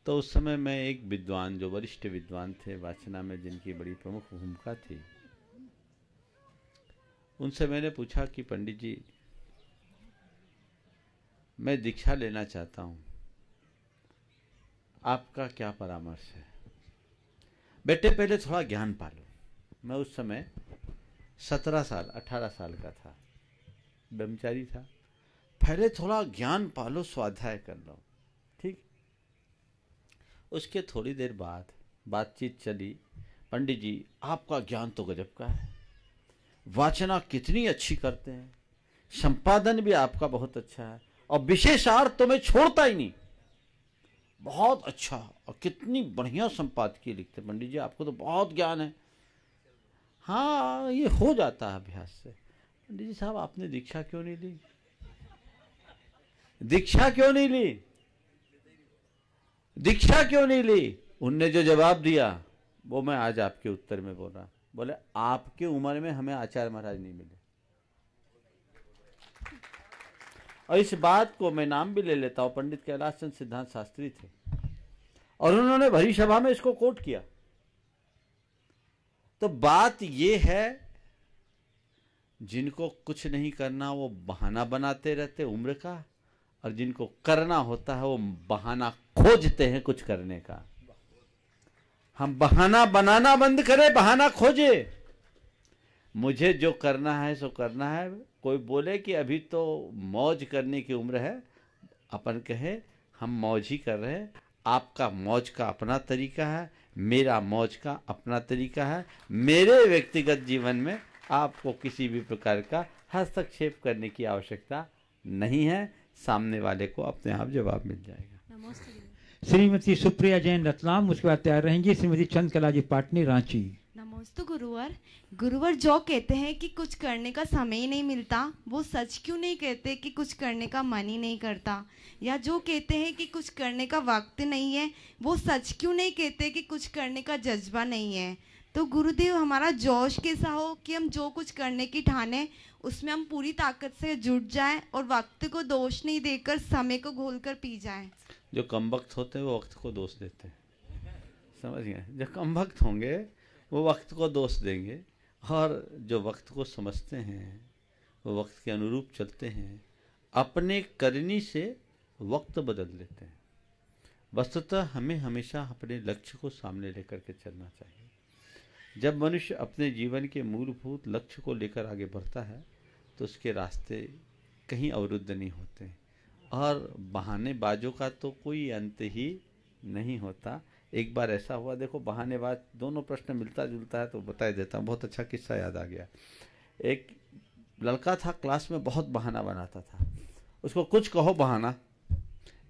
तो उस समय मैं एक विद्वान, जो वरिष्ठ विद्वान थे वाचना में, जिनकी बड़ी प्रमुख भूमिका थी, उनसे मैंने पूछा कि पंडित जी, मैं दीक्षा लेना चाहता हूँ, आपका क्या परामर्श है? बेटे पहले थोड़ा ज्ञान पालो। मैं उस समय 17 साल 18 साल का था, ब्रह्मचारी था। पहले थोड़ा ज्ञान पालो, स्वाध्याय कर लो, ठीक। उसके थोड़ी देर बाद बातचीत चली। पंडित जी, आपका ज्ञान तो गजब का है, वाचना कितनी अच्छी करते हैं, संपादन भी आपका बहुत अच्छा है, और विशेषार्थ तो मैं छोड़ता ही नहीं, बहुत अच्छा, और कितनी बढ़िया संपादकीय लिखते। पंडित जी, आपको तो बहुत ज्ञान है। हाँ, ये हो जाता है अभ्यास से। पंडित जी साहब, आपने दीक्षा क्यों नहीं ली? दीक्षा क्यों नहीं ली? दीक्षा क्यों नहीं ली? उनने जो जवाब दिया वो मैं आज आपके उत्तर में बोल रहा। बोले, आपकी उम्र में हमें आचार्य महाराज नहीं मिले। और इस बात को मैं नाम भी ले लेता हूं, पंडित कैलाश चंद्र सिद्धांत शास्त्री थे, और उन्होंने भरी सभा में इसको कोट किया। तो बात ये है, जिनको कुछ नहीं करना वो बहाना बनाते रहते उम्र का, और जिनको करना होता है वो बहाना खोजते हैं कुछ करने का। हम बहाना बनाना बंद करें, बहाना खोजे। मुझे जो करना है सो करना है। कोई बोले कि अभी तो मौज करने की उम्र है, अपन कहे हम मौज ही कर रहे हैं। आपका मौज का अपना तरीका है, मेरा मौज का अपना तरीका है। मेरे व्यक्तिगत जीवन में आपको किसी भी प्रकार का हस्तक्षेप करने की आवश्यकता नहीं है। सामने वाले को अपने आप जवाब मिल जाएगा। श्रीमती सुप्रिया जैन रतलाम, उसके बाद तैयार रहेंगी श्रीमती चंद्रकला जी पाटनी रांची। नमस्ते गुरुवर। गुरुवर, जो कहते हैं कि कुछ करने का समय ही नहीं मिलता, वो सच क्यों नहीं कहते कि कुछ करने का मन ही नहीं करता? या जो कहते हैं कि कुछ करने का वक्त नहीं है, वो सच क्यों नहीं कहते कि कुछ करने का जज्बा नहीं है? तो गुरुदेव हमारा जोश कैसा हो कि हम जो कुछ करने की ठाने उसमें हम पूरी ताकत से जुट जाएं और वक्त को दोष नहीं देकर समय को घोलकर पी जाएं। जो कम वक्त होते हैं वो वक्त को दोष देते हैं, समझ गए? जो कम वक्त होंगे वो वक्त को दोष देंगे, और जो वक्त को समझते हैं वो वक्त के अनुरूप चलते हैं, अपने करनी से वक्त बदल लेते हैं। वस्तुतः हमें हमेशा अपने लक्ष्य को सामने लेकर के चलना चाहिए। जब मनुष्य अपने जीवन के मूलभूत लक्ष्य को लेकर आगे बढ़ता है तो उसके रास्ते कहीं अवरुद्ध नहीं होते, और बहानेबाजों का तो कोई अंत ही नहीं होता। एक बार ऐसा हुआ, देखो बहानेबाज, दोनों प्रश्न मिलता जुलता है तो बता देता हूँ, बहुत अच्छा किस्सा याद आ गया। एक लड़का था, क्लास में बहुत बहाना बनाता था, उसको कुछ कहो बहाना।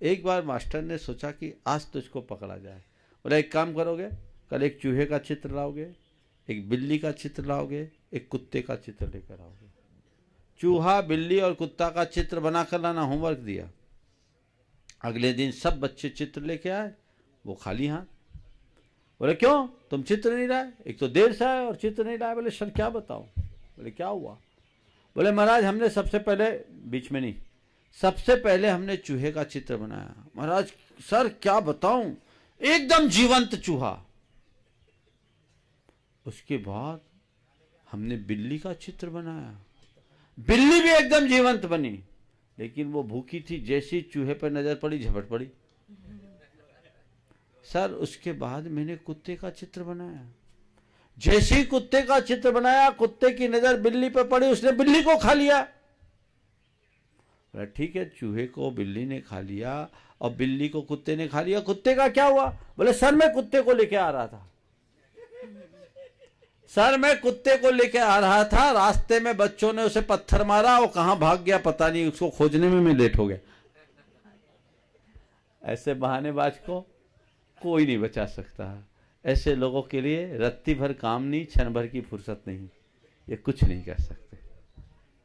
एक बार मास्टर ने सोचा कि आज तो इसको पकड़ा जाए। बोला एक काम करोगे, कल एक चूहे का चित्र लाओगे, एक बिल्ली का चित्र लाओगे, एक कुत्ते का चित्र लेकर आओगे। चूहा, बिल्ली और कुत्ता का चित्र बना कर लाना, होमवर्क दिया। अगले दिन सब बच्चे चित्र लेके आए, वो खाली हाथ। बोले क्यों तुम चित्र नहीं लाए? एक तो देर से आए और चित्र नहीं लाए। बोले सर क्या बताऊं? बोले क्या हुआ? बोले महाराज हमने सबसे पहले, बीच में नहीं, सबसे पहले हमने चूहे का चित्र बनाया। महाराज सर क्या बताऊं, एकदम जीवंत चूहा। उसके बाद हमने बिल्ली का चित्र बनाया, बिल्ली भी एकदम जीवंत बनी, लेकिन वो भूखी थी, जैसी चूहे पर नजर पड़ी झपट पड़ी। सर उसके बाद मैंने कुत्ते का चित्र बनाया, जैसे ही कुत्ते का चित्र बनाया, कुत्ते की नजर बिल्ली पर पड़ी, उसने बिल्ली को खा लिया। ठीक है, चूहे को बिल्ली ने खा लिया और बिल्ली को कुत्ते ने खा लिया, कुत्ते का क्या हुआ? बोले सर मैं कुत्ते को लेके आ रहा था, सर मैं कुत्ते को लेके आ रहा था, रास्ते में बच्चों ने उसे पत्थर मारा, वो कहां भाग गया पता नहीं, उसको खोजने में मैं लेट हो गया। ऐसे बहानेबाज को कोई नहीं बचा सकता। ऐसे लोगों के लिए रत्ती भर काम नहीं, क्षण भर की फुर्सत नहीं, ये कुछ नहीं कर सकते।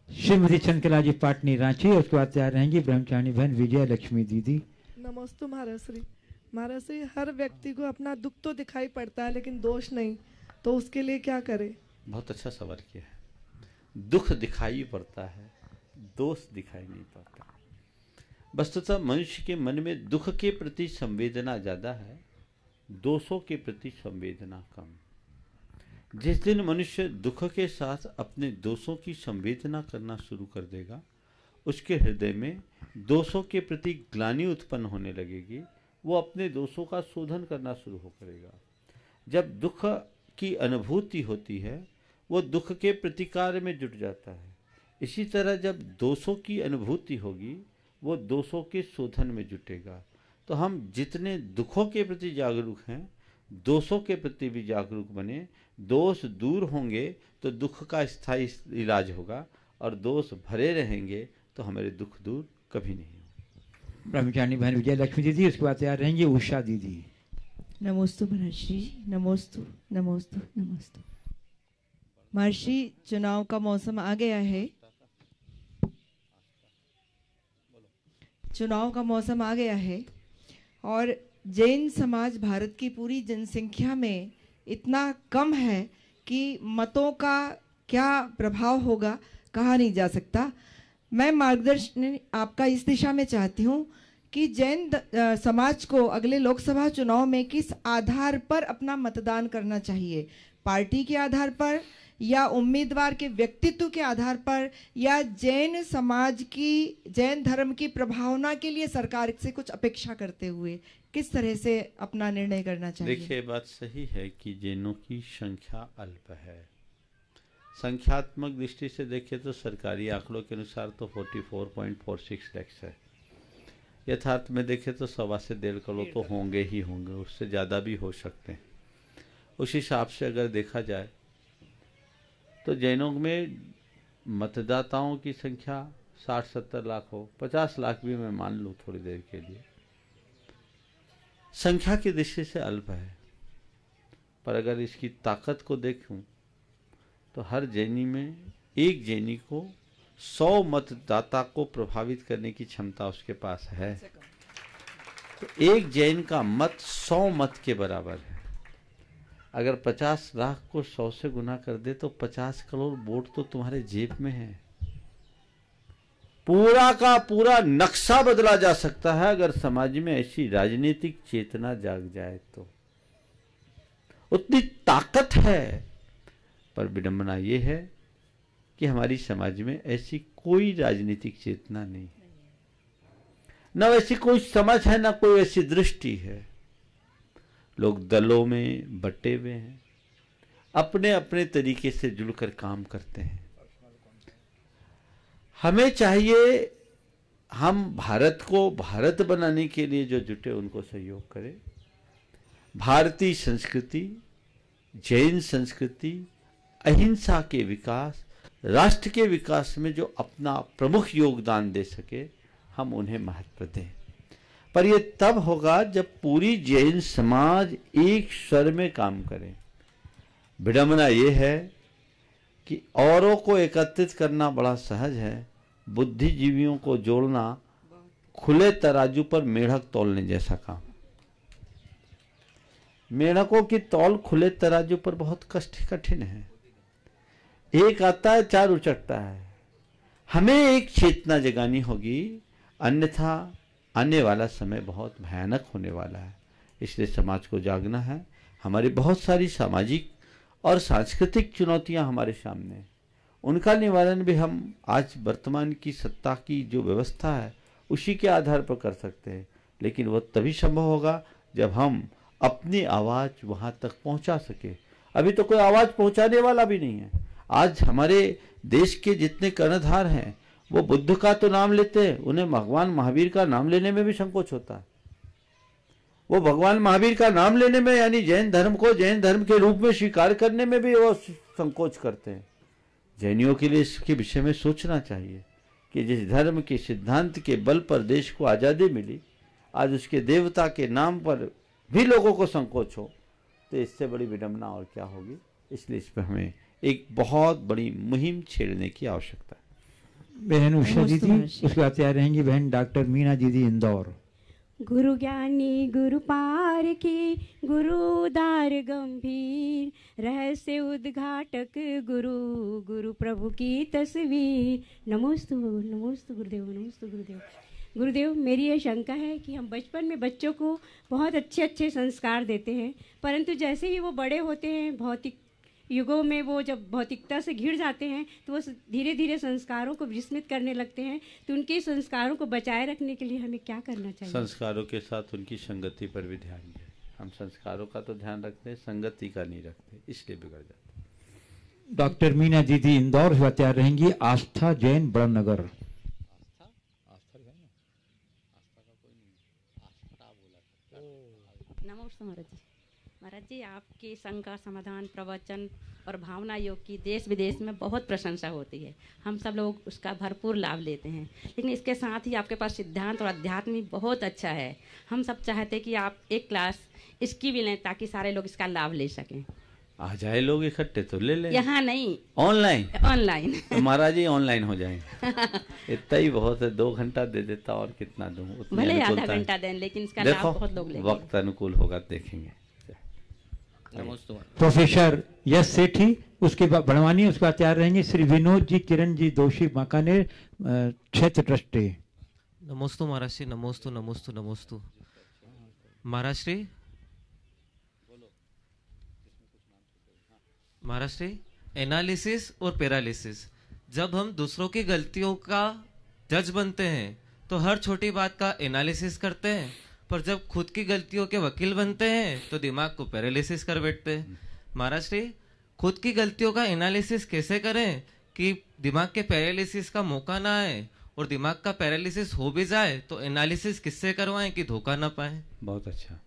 श्रीमती चंद्रकला जी पाटनी रांची, उसके बाद तैयार रहेंगी ब्रह्मचारिणी बहन विजय लक्ष्मी दीदी। नमस्ते महाराज श्री। महाराज श्री, हर व्यक्ति को अपना दुख तो दिखाई पड़ता है लेकिन दोष नहीं, तो उसके लिए क्या करे? बहुत अच्छा सवाल किया है। दुख दिखाई पड़ता है, दोष दिखाई नहीं पड़ता। वस्तुतः मनुष्य के मन में दुख के प्रति संवेदना ज्यादा है, दोषों के प्रति संवेदना कम। जिस दिन मनुष्य दुख के साथ अपने दोषों की संवेदना करना शुरू कर देगा, उसके हृदय में दोषों के प्रति ग्लानि उत्पन्न होने लगेगी, वो अपने दोषों का शोधन करना शुरू हो करेगा। जब दुख की अनुभूति होती है, वो दुख के प्रतिकार में जुट जाता है। इसी तरह जब दोषों की अनुभूति होगी, वो दोषों के शोधन में जुटेगा। तो हम जितने दुखों के प्रति जागरूक हैं, दोषों के प्रति भी जागरूक बने। दोष दूर होंगे तो दुख का स्थायी इलाज होगा, और दोष भरे रहेंगे तो हमारे दुख दूर कभी नहीं होंगे। ब्रह्मचारिणी बहन विजय लक्ष्मी दीदी, उसके बाद तैयार रहेंगी उषा दीदी। नमोस्तु महर्षि, नमोस्तु नमोस्तु नमोस्तु। महर्षि, चुनाव का मौसम आ गया है, चुनाव का मौसम आ गया है, और जैन समाज भारत की पूरी जनसंख्या में इतना कम है कि मतों का क्या प्रभाव होगा कहा नहीं जा सकता। मैं मार्गदर्शन आपका इस दिशा में चाहती हूँ कि जैन समाज को अगले लोकसभा चुनाव में किस आधार पर अपना मतदान करना चाहिए? पार्टी के आधार पर, या उम्मीदवार के व्यक्तित्व के आधार पर, या जैन समाज की, जैन धर्म की प्रभावना के लिए सरकार से कुछ अपेक्षा करते हुए किस तरह से अपना निर्णय करना चाहिए? देखिए, बात सही है कि जैनों की संख्या अल्प है। संख्यात्मक दृष्टि से देखें तो सरकारी आंकड़ों के अनुसार तो 44.46 लाख है। यथार्थ में देखें तो 1.25 से 1.5 करोड़ तो होंगे ही होंगे, उससे ज़्यादा भी हो सकते हैं। उस हिसाब से अगर देखा जाए तो जैनों में मतदाताओं की संख्या 60-70 लाख हो, 50 लाख भी मैं मान लूँ थोड़ी देर के लिए, संख्या की दृष्टि से अल्प है। पर अगर इसकी ताकत को देखूं तो हर जैनी में एक जैनी को 100 मतदाता को प्रभावित करने की क्षमता उसके पास है। तो एक जैन का मत 100 मत के बराबर है। अगर 50 लाख को 100 से गुना कर दे तो 50 करोड़ वोट तो तुम्हारे जेब में है। पूरा का पूरा नक्शा बदला जा सकता है अगर समाज में ऐसी राजनीतिक चेतना जाग जाए तो। उतनी ताकत है। पर विडंबना ये है कि हमारी समाज में ऐसी कोई राजनीतिक चेतना नहीं है, न वैसी कोई समझ है, न कोई ऐसी दृष्टि है। लोग दलों में बटे हुए हैं, अपने अपने तरीके से जुड़कर काम करते हैं। हमें चाहिए हम भारत को भारत बनाने के लिए जो जुटे उनको सहयोग करें। भारतीय संस्कृति, जैन संस्कृति, अहिंसा के विकास, राष्ट्र के विकास में जो अपना प्रमुख योगदान दे सके हम उन्हें महत्व दें। पर यह तब होगा जब पूरी जैन समाज एक स्वर में काम करे। विडंबना यह है कि औरों को एकत्रित करना बड़ा सहज है, बुद्धिजीवियों को जोड़ना खुले तराजू पर मेढक तौलने जैसा काम। मेढकों की तौल खुले तराजू पर बहुत कठिन है। एक आता है, 4 उचटता है। हमें एक चेतना जगानी होगी, अन्यथा आने वाला समय बहुत भयानक होने वाला है। इसलिए समाज को जागना है। हमारी बहुत सारी सामाजिक और सांस्कृतिक चुनौतियां हमारे सामने हैं, उनका निवारण भी हम आज वर्तमान की सत्ता की जो व्यवस्था है उसी के आधार पर कर सकते हैं। लेकिन वह तभी संभव होगा जब हम अपनी आवाज़ वहाँ तक पहुँचा सके। अभी तो कोई आवाज़ पहुँचाने वाला भी नहीं है। आज हमारे देश के जितने कर्णधार हैं वो बुद्ध का तो नाम लेते हैं, उन्हें भगवान महावीर का नाम लेने में भी संकोच होता है। वो भगवान महावीर का नाम लेने में यानी जैन धर्म को जैन धर्म के रूप में स्वीकार करने में भी वो संकोच करते हैं। जैनियों के लिए इसके विषय में सोचना चाहिए कि जिस धर्म के सिद्धांत के बल पर देश को आज़ादी मिली, आज उसके देवता के नाम पर भी लोगों को संकोच हो तो इससे बड़ी विडंबना और क्या होगी। इसलिए इस पर हमें एक बहुत बड़ी मुहिम छेड़ने की आवश्यकता है। बहन उषा दीदी, उसके बाद तैयार रहेंगी बहन डॉक्टर मीना दीदी इंदौर। गुरु ज्ञानी गुरु पार की, गुरु उदार गंभीर, रहस्य उद्घाटक गुरु, गुरु प्रभु की तस्वीर। नमोस्तु नमोस्तु गुरुदेव, नमोस्तु गुरुदेव। गुरुदेव, मेरी ये शंका है कि हम बचपन में बच्चों को बहुत अच्छे अच्छे संस्कार देते हैं, परंतु जैसे ही वो बड़े होते हैं, भौतिक युगों में वो जब भौतिकता से घिर जाते हैं तो वो धीरे धीरे संस्कारों को विस्मृत करने लगते हैं। तो उनके संस्कारों को बचाए रखने के लिए हमें क्या करना चाहिए? संस्कारों के साथ उनकी संगति पर भी ध्यान दें। हम संस्कारों का तो ध्यान रखते हैं, संगति का नहीं रखते, इसलिए बिगड़ जाते। डॉक्टर मीना दीदी इंदौर से तैयार रहेंगी आस्था जैन बड़नगर। नमस्ते महाराज जी। महाराज जी, आपके शंका समाधान प्रवचन और भावना योग की देश विदेश में बहुत प्रशंसा होती है। हम सब लोग उसका भरपूर लाभ लेते हैं, लेकिन इसके साथ ही आपके पास सिद्धांत और अध्यात्म भी बहुत अच्छा है। हम सब चाहते हैं कि आप एक क्लास इसकी भी लें ताकि सारे लोग इसका लाभ ले सकें। आ जाए लोग इकट्ठे तो ले लें। यहाँ नहीं, ऑनलाइन। ऑनलाइन तो महाराज जी ऑनलाइन हो जाएंगे। इतना ही बहुत है, 2 घंटा दे देता और कितना दूं, भले आधा घंटा दें, लेकिन इसका लाभ बहुत लोग लेंगे। वक्त अनुकूल होगा देखेंगे। प्रोफेसर यश सेठी, उसके बाद बड़वानी, उसके बाद तैयार रहेंगे श्री विनोद जी किरण जी दोषी बांकानेर क्षेत्र ट्रस्टी। नमोस्तु महाराज श्री, नमोस्तु नमोस्तु नमोस्तु महाराज श्री। महाराज श्री, एनालिसिस और पैरालिसिस, जब हम दूसरों की गलतियों का जज बनते हैं तो हर छोटी बात का एनालिसिस करते हैं, पर जब खुद की गलतियों के वकील बनते हैं तो दिमाग को पैरालिसिस कर बैठते हैं। महाराज श्री, खुद की गलतियों का एनालिसिस कैसे करें कि दिमाग के पैरालिसिस का मौका ना आए, और दिमाग का पैरालिसिस हो भी जाए तो एनालिसिस किससे करवाएं कि धोखा ना पाए? बहुत अच्छा।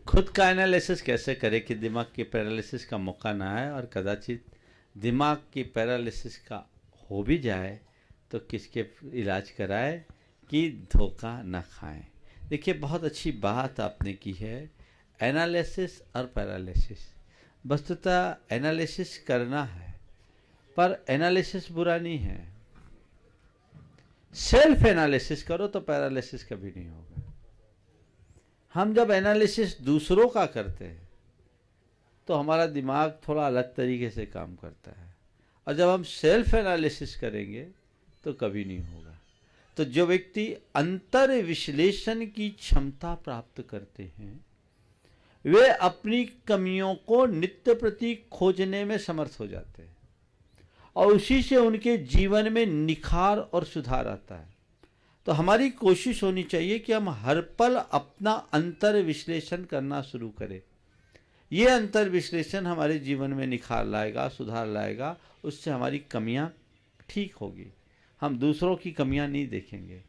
खुद का एनालिसिस कैसे करें कि दिमाग के पैरालिसिस का मौका ना आए, और कदाचित दिमाग की पैरालिसिस का हो भी जाए तो किसके इलाज कराए कि धोखा ना खाएं। देखिए, बहुत अच्छी बात आपने की है, एनालिसिस और पैरालिसिस। वस्तुतः एनालिसिस करना है, पर एनालिसिस बुरा नहीं है। सेल्फ एनालिसिस करो तो पैरालिसिस कभी नहीं होगा। हम जब एनालिसिस दूसरों का करते हैं तो हमारा दिमाग थोड़ा अलग तरीके से काम करता है। और जब हम सेल्फ एनालिसिस करेंगे तो कभी नहीं होगा। तो जो व्यक्ति अंतर विश्लेषण की क्षमता प्राप्त करते हैं वे अपनी कमियों को नित्य प्रति खोजने में समर्थ हो जाते हैं और उसी से उनके जीवन में निखार और सुधार आता है। तो हमारी कोशिश होनी चाहिए कि हम हर पल अपना अंतर विश्लेषण करना शुरू करें। ये अंतर विश्लेषण हमारे जीवन में निखार लाएगा, सुधार लाएगा, उससे हमारी कमियां ठीक होगी। हम दूसरों की कमियां नहीं देखेंगे।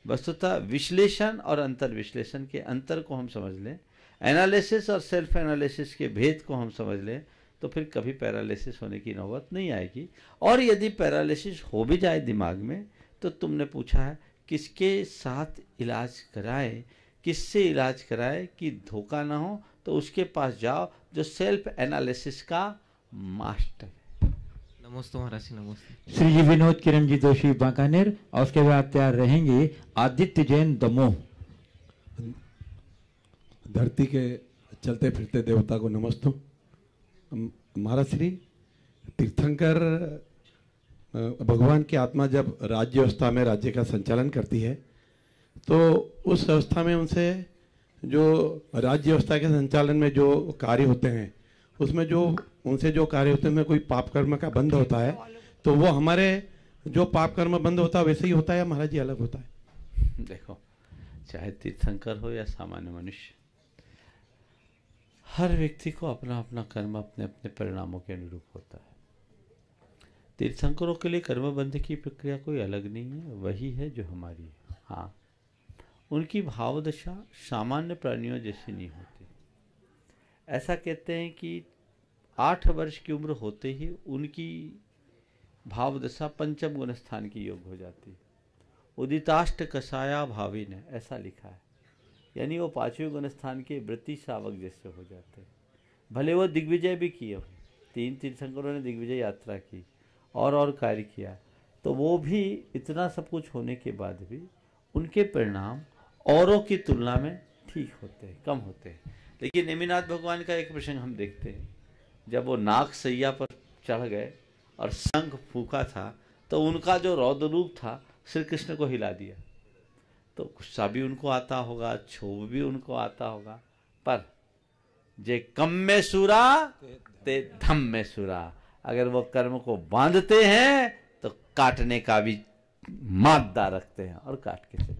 वस्तुतः विश्लेषण और अंतर विश्लेषण के अंतर को हम समझ लें, एनालिसिस और सेल्फ एनालिसिस के भेद को हम समझ लें, तो फिर कभी पैरालिसिस होने की नौबत नहीं आएगी। और यदि पैरालिसिस हो भी जाए दिमाग में, तो तुमने पूछा है किसके साथ इलाज कराए, किससे इलाज कराए कि धोखा ना हो, तो उसके पास जाओ जो सेल्फ एनालिसिस का मास्टर है। नमस्ते महाराज जी, नमस्ते। श्री जी विनोद किरण जी जोशी बांकानेर, और उसके बाद तैयार रहेंगे आदित्य जैन दमोह। धरती के चलते फिरते देवता को नमस्ते। महाराज श्री, तीर्थंकर भगवान की आत्मा जब राज्य अवस्था में राज्य का संचालन करती है, तो उस अवस्था में उनसे जो राज्य व्यवस्था के संचालन में जो कार्य होते हैं, उसमें जो उनसे जो कार्य होते हैं उसमें कोई पाप कर्म का बंध होता है, तो वो हमारे जो पाप कर्म बंद होता है वैसे ही होता है या महाराज जी अलग होता है? देखो, चाहे तीर्थंकर हो या सामान्य मनुष्य, हर व्यक्ति को अपना अपना कर्म अपने अपने परिणामों के अनुरूप होता है। तीर्थंकरों के लिए कर्मबंध की प्रक्रिया कोई अलग नहीं है, वही है जो हमारी है। हाँ, उनकी भावदशा सामान्य प्राणियों जैसी नहीं होती। ऐसा कहते हैं कि 8 वर्ष की उम्र होते ही उनकी भावदशा पंचम गुण स्थान की योग हो जाती है। उदिताष्ट कषाया भाविन, ऐसा लिखा है, यानी वो 5वें गुण स्थान के वृत्ति शावक जैसे हो जाते हैं। भले वो दिग्विजय भी किए हो, 3 तीर्थंकरों ने दिग्विजय यात्रा की और कार्य किया, तो वो भी इतना सब कुछ होने के बाद भी उनके परिणाम औरों की तुलना में ठीक होते हैं, कम होते हैं। लेकिन नेमिनाथ भगवान का एक प्रसंग हम देखते हैं, जब वो नाग सैया पर चढ़ गए और शंख फूका था, तो उनका जो रौद्र रूप था श्री कृष्ण को हिला दिया। तो गुस्सा भी उनको आता होगा, क्षोभ भी उनको आता होगा, पर जे कम में सुरा ते धम में सुरा, अगर वो कर्म को बांधते हैं तो काटने का भी मादा रखते हैं और काट के चले।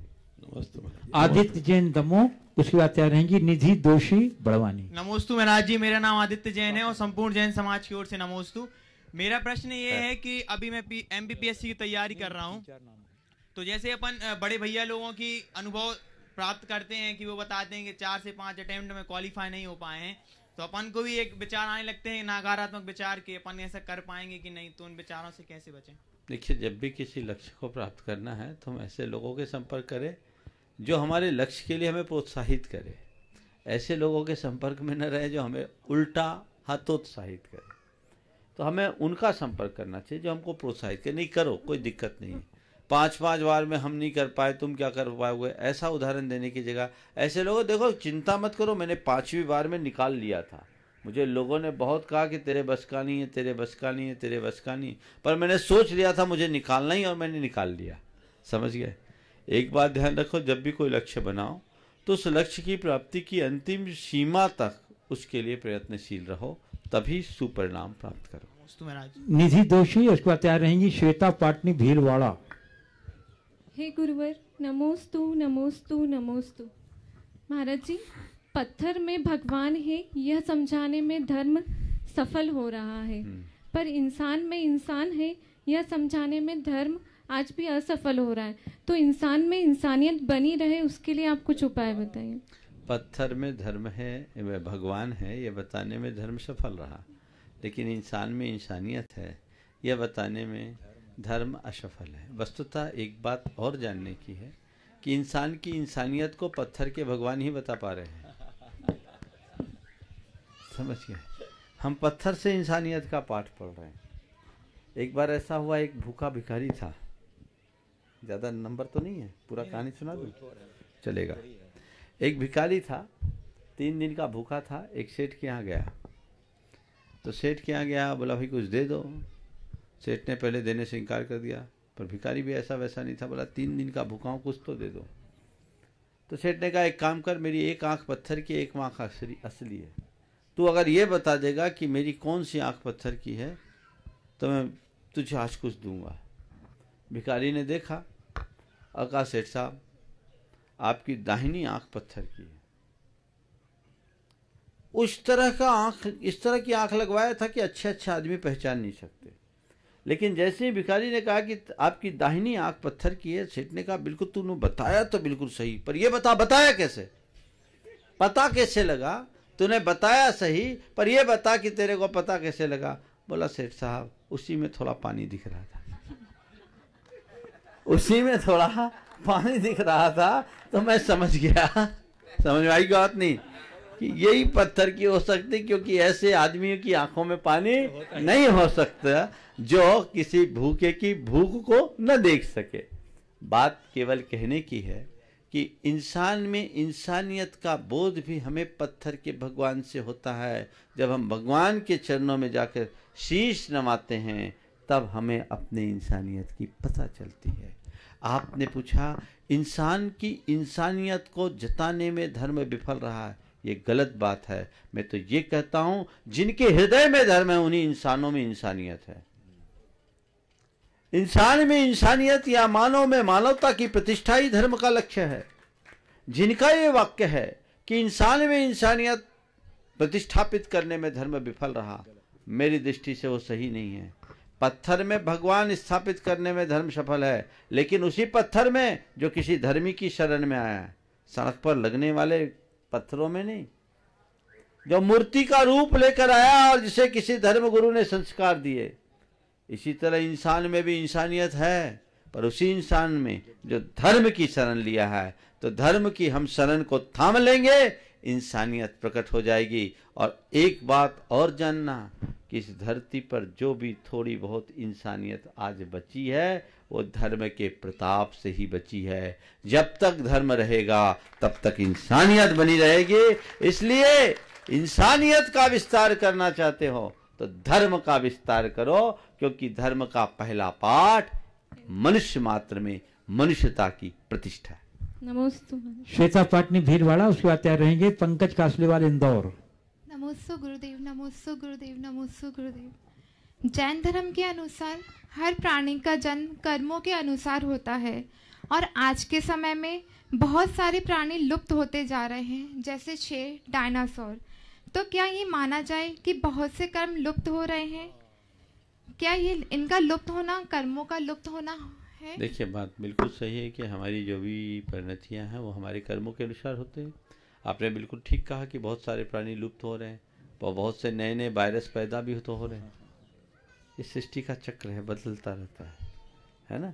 आदित्य जैन दमोह, उसके बाद तैयार रहेंगी निधि दोषी बड़वानी। नमोस्तु महाराज जी, मेरा नाम आदित्य जैन है और संपूर्ण जैन समाज की ओर से नमोस्तु। मेरा प्रश्न ये है कि अभी मैं MPPSC की तैयारी कर रहा हूँ, तो जैसे अपन बड़े भैया लोगों की अनुभव प्राप्त करते हैं कि वो बताते हैं कि 4 से 5 अटेम्प्ट में क्वालिफाई नहीं हो पाए हैं, तो अपन को भी एक विचार आने लगते हैं नकारात्मक विचार के, अपन ऐसा कर पाएंगे कि नहीं, तो उन विचारों से कैसे बचें? देखिए, जब भी किसी लक्ष्य को प्राप्त करना है तो हम ऐसे लोगों के संपर्क करें जो हमारे लक्ष्य के लिए हमें प्रोत्साहित करे। ऐसे लोगों के संपर्क में न रहे जो हमें उल्टा हतोत्साहित करे। तो हमें उनका संपर्क करना चाहिए जो हमको प्रोत्साहित करे। नहीं करो, कोई दिक्कत नहीं है, 5 बार में हम नहीं कर पाए, तुम क्या कर पाओगे, ऐसा उदाहरण देने की जगह ऐसे लोगों, देखो चिंता मत करो, मैंने 5वीं बार में निकाल लिया था। मुझे लोगों ने बहुत कहा कि तेरे बस का नहीं है, तेरे बस का नहीं है, तेरे बस का नहीं, पर मैंने सोच लिया था मुझे निकालना ही, और मैंने निकाल लिया। समझ गए? एक बात ध्यान रखो, जब भी कोई लक्ष्य बनाओ तो उस लक्ष्य की प्राप्ति की अंतिम सीमा तक उसके लिए प्रयत्नशील रहो, तभी सुपरिणाम प्राप्त करो। निधि दोषी, उसके बाद तैयार रहेंगी श्वेता पाटनी भीलवाड़ा। हे गुरुवर, नमोस्तु नमोस्तु नमोस्तु। महाराज जी, पत्थर में भगवान है यह समझाने में धर्म सफल हो रहा है, पर इंसान में इंसान है यह समझाने में धर्म आज भी असफल हो रहा है। तो इंसान में इंसानियत बनी रहे उसके लिए आप कुछ उपाय बताइए। पत्थर में धर्म है, वह भगवान है, यह बताने में धर्म सफल रहा, लेकिन इंसान में इंसानियत है यह बताने में धर्म असफल है। वस्तुतः एक बात और जानने की है कि इंसान की इंसानियत को पत्थर के भगवान ही बता पा रहे हैं। समझ गए? हम पत्थर से इंसानियत का पाठ पढ़ रहे हैं। एक बार ऐसा हुआ, एक भूखा भिखारी था, ज़्यादा नंबर तो नहीं है, पूरा कहानी सुना दूँ? चलेगा। एक भिखारी था, 3 दिन का भूखा था, एक सेठ के यहाँ गया। तो सेठ के यहाँ गया, बोला भाई कुछ दे दो। सेठ ने पहले देने से इनकार कर दिया, पर भिखारी भी ऐसा वैसा नहीं था, बोला 3 दिन का भूखा हूँ, कुछ तो दे दो। तो सेठ ने कहा एक काम कर, मेरी एक आंख पत्थर की एक आंख असली है, तू अगर ये बता देगा कि मेरी कौन सी आंख पत्थर की है तो मैं तुझे आज कुछ दूंगा। भिखारी ने देखा और कहा सेठ साहब आपकी दाहिनी आंख पत्थर की है। उस तरह का आंख, इस तरह की आंख लगवाया था कि अच्छे अच्छे आदमी पहचान नहीं सकते। लेकिन जैसे ही भिखारी ने कहा कि आपकी दाहिनी आंख पत्थर की है, सेठ ने कहा बिल्कुल तूने बताया तो बिल्कुल सही, पर ये बताया कैसे, पता कैसे लगा? तूने बताया सही, पर ये बता कि तेरे को पता कैसे लगा? बोला सेठ साहब उसी में थोड़ा पानी दिख रहा था, उसी में थोड़ा पानी दिख रहा था तो मैं समझ गया। समझ में आई बात नहीं कि यही पत्थर की हो सकती, क्योंकि ऐसे आदमियों की आंखों में पानी नहीं हो सकता जो किसी भूखे की भूख को न देख सके। बात केवल कहने की है कि इंसान में इंसानियत का बोध भी हमें पत्थर के भगवान से होता है। जब हम भगवान के चरणों में जाकर शीश नवाते हैं तब हमें अपने इंसानियत की पता चलती है। आपने पूछा इंसान की इंसानियत को जताने में धर्म विफल रहा है, ये गलत बात है। मैं तो ये कहता हूं जिनके हृदय में धर्म है उन्हीं इंसानों में इंसानियत है। इंसान में इंसानियत या मानव में मानवता की प्रतिष्ठा ही धर्म का लक्ष्य है। जिनका ये वाक्य है कि इंसान में इंसानियत प्रतिष्ठापित करने में धर्म विफल रहा, मेरी दृष्टि से वो सही नहीं है। पत्थर में भगवान स्थापित करने में धर्म सफल है, लेकिन उसी पत्थर में जो किसी धर्मी की शरण में आया है, सड़क पर लगने वाले पत्थरों में नहीं। जो मूर्ति का रूप लेकर आया और जिसे किसी धर्म गुरु ने संस्कार दिए, इसी तरह इंसान में भी इंसानियत है, पर उसी इंसान में जो धर्म की शरण लिया है, तो धर्म की हम शरण को थाम लेंगे, इंसानियत प्रकट हो जाएगी। और एक बात और जानना कि इस धरती पर जो भी थोड़ी बहुत इंसानियत आज बची है वो धर्म के प्रताप से ही बची है। जब तक धर्म रहेगा तब तक इंसानियत बनी रहेगी। इसलिए इंसानियत का विस्तार करना चाहते हो तो धर्म का विस्तार करो, क्योंकि धर्म का पहला पाठ मनुष्य मात्र में मनुष्यता की प्रतिष्ठा है। नमस्ते। श्वेता पाटनी भीलवाड़ा, उसके बाद तैयार रहेंगे पंकज कासलीवाल इंदौर। नमोस्तु गुरुदेव, नमोस्तु गुरुदेव, नमोस्तु गुरुदेव। जैन धर्म के अनुसार हर प्राणी का जन्म कर्मों के अनुसार होता है और आज के समय में बहुत सारे प्राणी लुप्त होते जा रहे हैं, जैसे शेर, डायनासोर। तो क्या ये माना जाए कि बहुत से कर्म लुप्त हो रहे हैं? क्या ये इनका लुप्त होना कर्मों का लुप्त होना है? देखिए बात बिल्कुल सही है कि हमारी जो भी परिणतियाँ हैं वो हमारे कर्मों के अनुसार होते हैं। आपने बिल्कुल ठीक कहा कि बहुत सारे प्राणी लुप्त हो रहे हैं और बहुत से नए नए वायरस पैदा भी तो हो रहे हैं। इस सृष्टि का चक्र है, बदलता रहता है ना।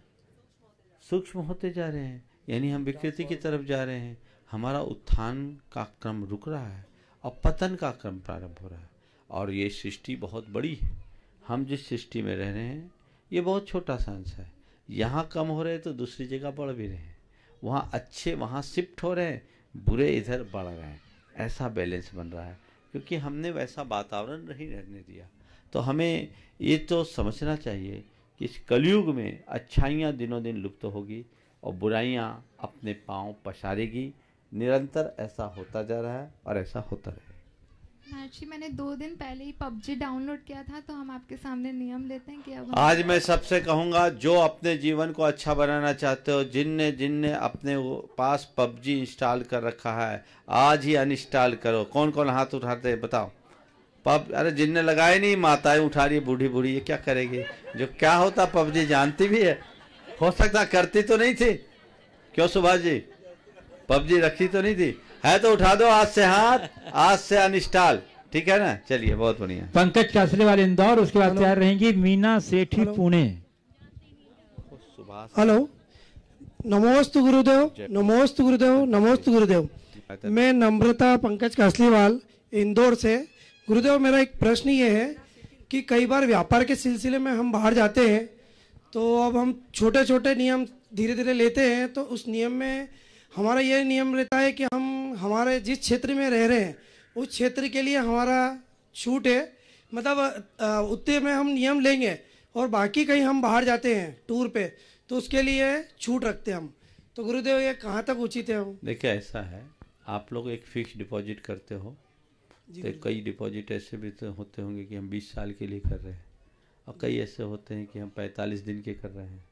सूक्ष्म होते जा रहे हैं, यानी हम विकृति की तरफ जा रहे हैं। हमारा उत्थान का क्रम रुक रहा है और पतन का क्रम प्रारंभ हो रहा है। और ये सृष्टि बहुत बड़ी है। हम जिस सृष्टि में रह रहे हैं ये बहुत छोटा सा अंश है। यहाँ कम हो रहे हैं तो दूसरी जगह बढ़ भी रहे हैं, वहाँ अच्छे वहाँ शिफ्ट हो रहे हैं, बुरे इधर बढ़ रहे हैं। ऐसा बैलेंस बन रहा है क्योंकि हमने वैसा वातावरण नहीं रहने दिया। तो हमें ये तो समझना चाहिए कि इस कलयुग में अच्छाइयाँ दिनों दिन लुप्त होगी और बुराइयाँ अपने पांव पसारेगी। निरंतर ऐसा होता जा रहा है और ऐसा होता रहेगा। महर्षि, मैंने 2 दिन पहले ही PUBG डाउनलोड किया था, तो हम आपके सामने नियम लेते हैं कि अब आज मैं सबसे कहूँगा जो अपने जीवन को अच्छा बनाना चाहते हो, जिनने अपने पास PUBG इंस्टॉल कर रखा है आज ही अनइंस्टॉल करो। कौन कौन हाथ उठाते हैं बताओ? अरे जिनने लगाए नहीं, माताएं उठा रही, बूढ़ी बूढ़ी, ये क्या करेगी? जो क्या होता PUBG जानती भी है, हो सकता करती तो नहीं थी। क्यों सुभाष जी, PUBG रखी तो नहीं थी? है तो उठा दो आज से हाथ, आज से अनइंस्टॉल, ठीक है ना। चलिए बहुत बढ़िया। पंकज कासलीवाल इंदौर, उसके बाद तैयार रहेंगी मीना सेठी पुणे। हेलो, नमोस्तु गुरुदेव, नमोस्तु गुरुदेव, नमोस्तु गुरुदेव। मैं नम्रता पंकज कासलीवाल इंदौर से। गुरुदेव, मेरा एक प्रश्न ये है कि कई बार व्यापार के सिलसिले में हम बाहर जाते हैं, तो अब हम छोटे छोटे नियम धीरे धीरे लेते हैं। तो उस नियम में हमारा ये नियम रहता है कि हम हमारे जिस क्षेत्र में रह रहे हैं उस क्षेत्र के लिए हमारा छूट है मतलब उतने में हम नियम लेंगे और बाकी कहीं हम बाहर जाते हैं टूर पे तो उसके लिए छूट रखते हैं हम, तो गुरुदेव ये कहाँ तक उचित है? हम देखिए ऐसा है, आप लोग एक फिक्स डिपॉजिट करते हो तो कई डिपॉजिट ऐसे भी तो होते होंगे कि हम 20 साल के लिए कर रहे हैं, और कई ऐसे होते हैं कि हम 45 दिन के कर रहे हैं,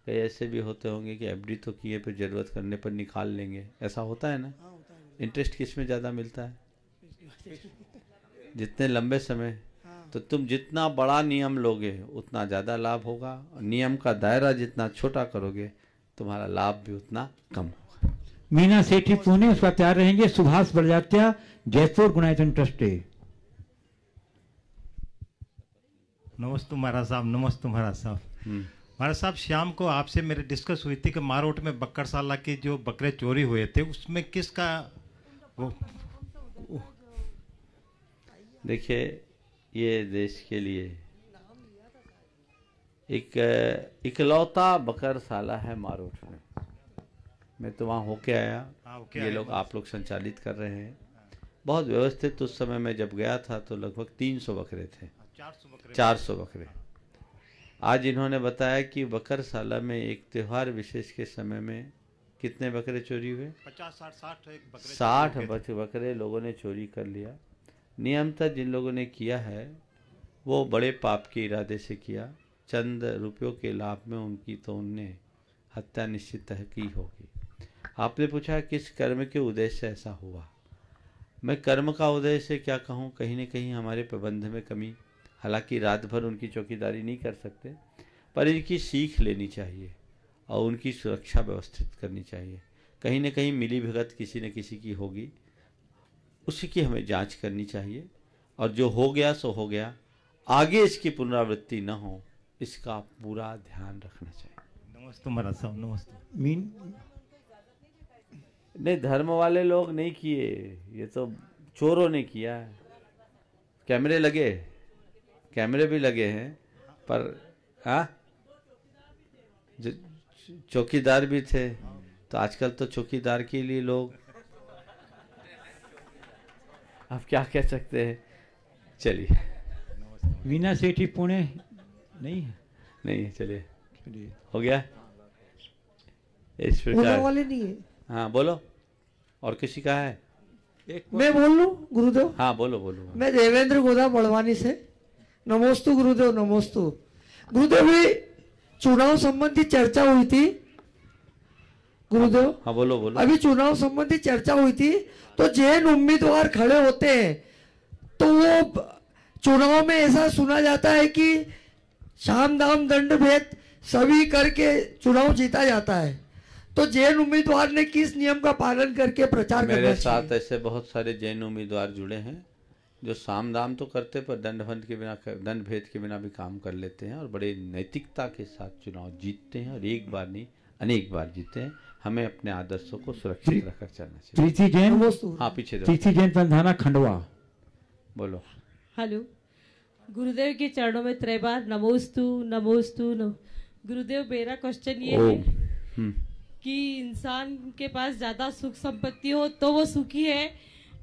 कई ऐसे भी होते होंगे कि एफडी तो किए पर ज़रूरत करने पर निकाल लेंगे, ऐसा होता है ना? इंटरेस्ट किस में ज़्यादा मिलता है? जितने लंबे समय, तो तुम जितना बड़ा नियम लोगे उतना ज़्यादा लाभ होगा, और नियम का दायरा जितना छोटा करोगे तुम्हारा लाभ भी उतना कम होगा। मीना सेठी पुणे, उसका तैयार रहेंगे सुभाष बड़जात्या, जयपुर गुणायतन ट्रस्ट। नमस्ते महाराज साहब, नमस्ते महाराज साहब। महाराज साहब, शाम को आपसे मेरी डिस्कस हुई थी कि मारोट में बकरशाला के जो बकरे चोरी हुए थे उसमें किसका वो? देखिए ये देश के लिए एक इकलौता बकरशाला है मारोट में। मैं तो वहाँ होके आया, ये लोग आप लोग संचालित कर रहे हैं, बहुत व्यवस्थित। उस समय मैं जब गया था तो लगभग 300 बकरे थे, 400 बकरे। आज इन्होंने बताया कि बकरशाला में एक त्यौहार विशेष के समय में कितने बकरे चोरी हुए? 60 बकरे लोगों ने चोरी कर लिया। नियमतः जिन लोगों ने किया है वो बड़े पाप के इरादे से किया, चंद रुपयों के लाभ में उनकी तो उनने हत्या निश्चित की होगी। आपने पूछा किस कर्म के उद्देश्य से ऐसा हुआ। मैं कर्म का उद्देश्य से क्या कहूँ, कहीं न कहीं हमारे प्रबंध में कमी, हालांकि रात भर उनकी चौकीदारी नहीं कर सकते, पर इनकी सीख लेनी चाहिए और उनकी सुरक्षा व्यवस्थित करनी चाहिए। कहीं न कहीं मिली भगत किसी न किसी की होगी, उसी की हमें जांच करनी चाहिए, और जो हो गया सो हो गया, आगे इसकी पुनरावृत्ति न हो इसका पूरा ध्यान रखना चाहिए। नमस्ते महाराज साहब, नमस्ते। नहीं, धर्म वाले लोग नहीं किए, ये तो चोरों ने किया है। कैमरे लगे, कैमरे भी लगे हैं, पर चौकीदार भी थे, तो आजकल तो चौकीदार के लिए लोग आप क्या कह सकते हैं। चलिए, वीना सेठी पुणे नहीं है, नहीं है, चलिए हो गया इस प्रकार वाले नहीं है। हाँ बोलो, और किसी का है? मैं बोल लूं गुरुदेव? हाँ बोलो बोलो। मैं देवेंद्र गोदा बड़वानी से। नमोस्तु गुरुदेव, नमोस्तु गुरुदेव। भी चुनाव संबंधी चर्चा हुई थी गुरुदेव। हाँ बोलो बोलो। अभी चुनाव संबंधी चर्चा हुई थी, तो जैन उम्मीदवार खड़े होते हैं तो वो चुनाव में ऐसा सुना जाता है कि साम दाम दंड भेद सभी करके चुनाव जीता जाता है, तो जैन उम्मीदवार ने किस नियम का पालन करके प्रचार करना चाहिए? मेरे साथ ऐसे बहुत सारे जैन उम्मीदवार जुड़े हैं जो साम दाम तो करते पर दंड भेद के बिना भी काम कर लेते हैं और बड़े नैतिकता के साथ चुनाव जीतते हैं, और एक बार नहीं अनेक बार जीते हैं। हमें अपने आदर्शों को सुरक्षित रखकर चलना चाहिए। प्रीति जैन, हाँ पीछे प्रीति जैन पंधाना खंडवा। बोलो। हेलो, गुरुदेव के चरणों में त्रैबार नमोस्तु नमोस्तु। गुरुदेव, मेरा क्वेश्चन ये है कि इंसान के पास ज्यादा सुख संपत्ति हो तो वो सुखी है,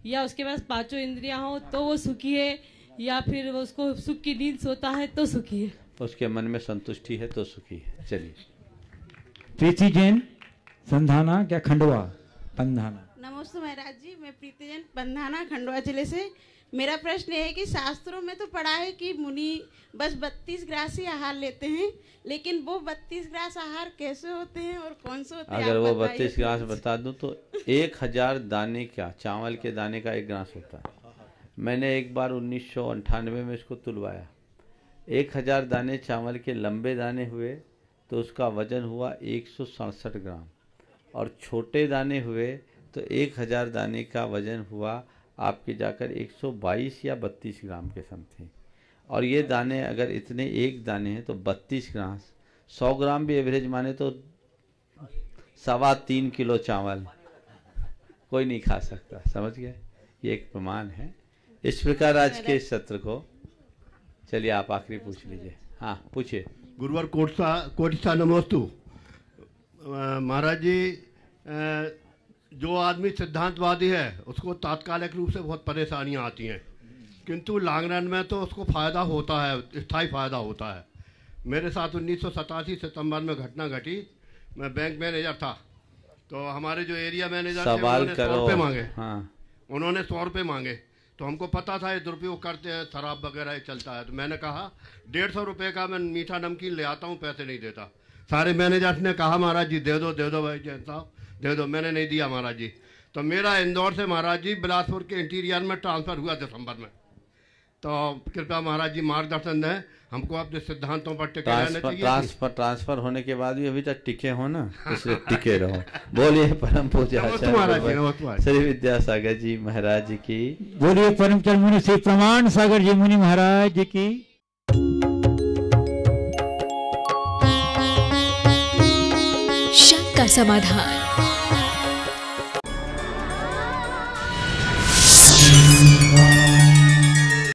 या उसके पास पांचों इंद्रियां हो तो वो सुखी है, या फिर उसको सुख की नींद सोता है तो सुखी है? उसके मन में संतुष्टि है तो सुखी है। चलिए। प्रीति जैन संधाना क्या खंडवा पंधाना। नमस्ते महाराज जी, मैं प्रीति जैन पंधाना खंडवा जिले से। मेरा प्रश्न है कि शास्त्रों में तो पढ़ा है कि मुनि बस 32 ग्रास ही आहार लेते हैं, लेकिन वो 32 ग्रास आहार कैसे होते हैं और कौन से होते हैं? अगर वो 32 ग्रास बता दूं तो 1000 दाने का चावल के दाने का 1 ग्रास होता है। मैंने एक बार 1998 में इसको तुलवाया। 1000 दाने चावल के लंबे दाने हुए तो उसका वजन हुआ 167 ग्राम, और छोटे दाने हुए तो 1000 दाने का वजन हुआ आपके जाकर 122 या 32 ग्राम के समथिंग। और ये दाने अगर इतने एक दाने हैं तो 32 ग्राम, 100 ग्राम भी एवरेज माने तो 3.25 किलो चावल कोई नहीं खा सकता। समझ गए? ये एक प्रमाण है। इस प्रकार आज के इस सत्र को, चलिए आप आखिरी पूछ लीजिए। हाँ पूछिए। गुरुवर कोटिसा नमोस्तु। महाराज जी, जो आदमी सिद्धांतवादी है उसको तात्कालिक रूप से बहुत परेशानियां आती हैं। किंतु लॉन्ग रन में तो उसको फ़ायदा होता है, स्थायी फ़ायदा होता है। मेरे साथ 1987 सितंबर में घटना घटी। मैं बैंक मैनेजर था, तो हमारे जो एरिया मैनेजर थे उन्होंने 100 रुपये मांगे। उन्होंने 100 रुपये मांगे, तो हमको पता था ये दुरुपयोग करते हैं, शराब वगैरह चलता है। तो मैंने कहा 150 रुपये का मैं मीठा नमकीन ले आता हूँ, पैसे नहीं देता। सारे मैनेजर्स ने कहा महाराज जी दे दो भाई जैन साहब दे दो। मैंने नहीं दिया महाराज जी। तो मेरा इंदौर से महाराज जी बिलासपुर के इंटीरियर में ट्रांसफ़र हुआ दिसंबर में। तो कृपया महाराज जी मार्गदर्शन दें, हमको अपने सिद्धांतों पर टिके रहना चाहिए। ट्रांसफर होने के बाद भी अभी तक टिके हो ना, इसलिए टिके रहो। बोलिए परम पूज्य आचार्य श्री विद्यासागर जी महाराज जी की। बोलिए परमचंद मुनि श्री प्रमाण सागर जी मुनि महाराज जी की। शंका समाधान।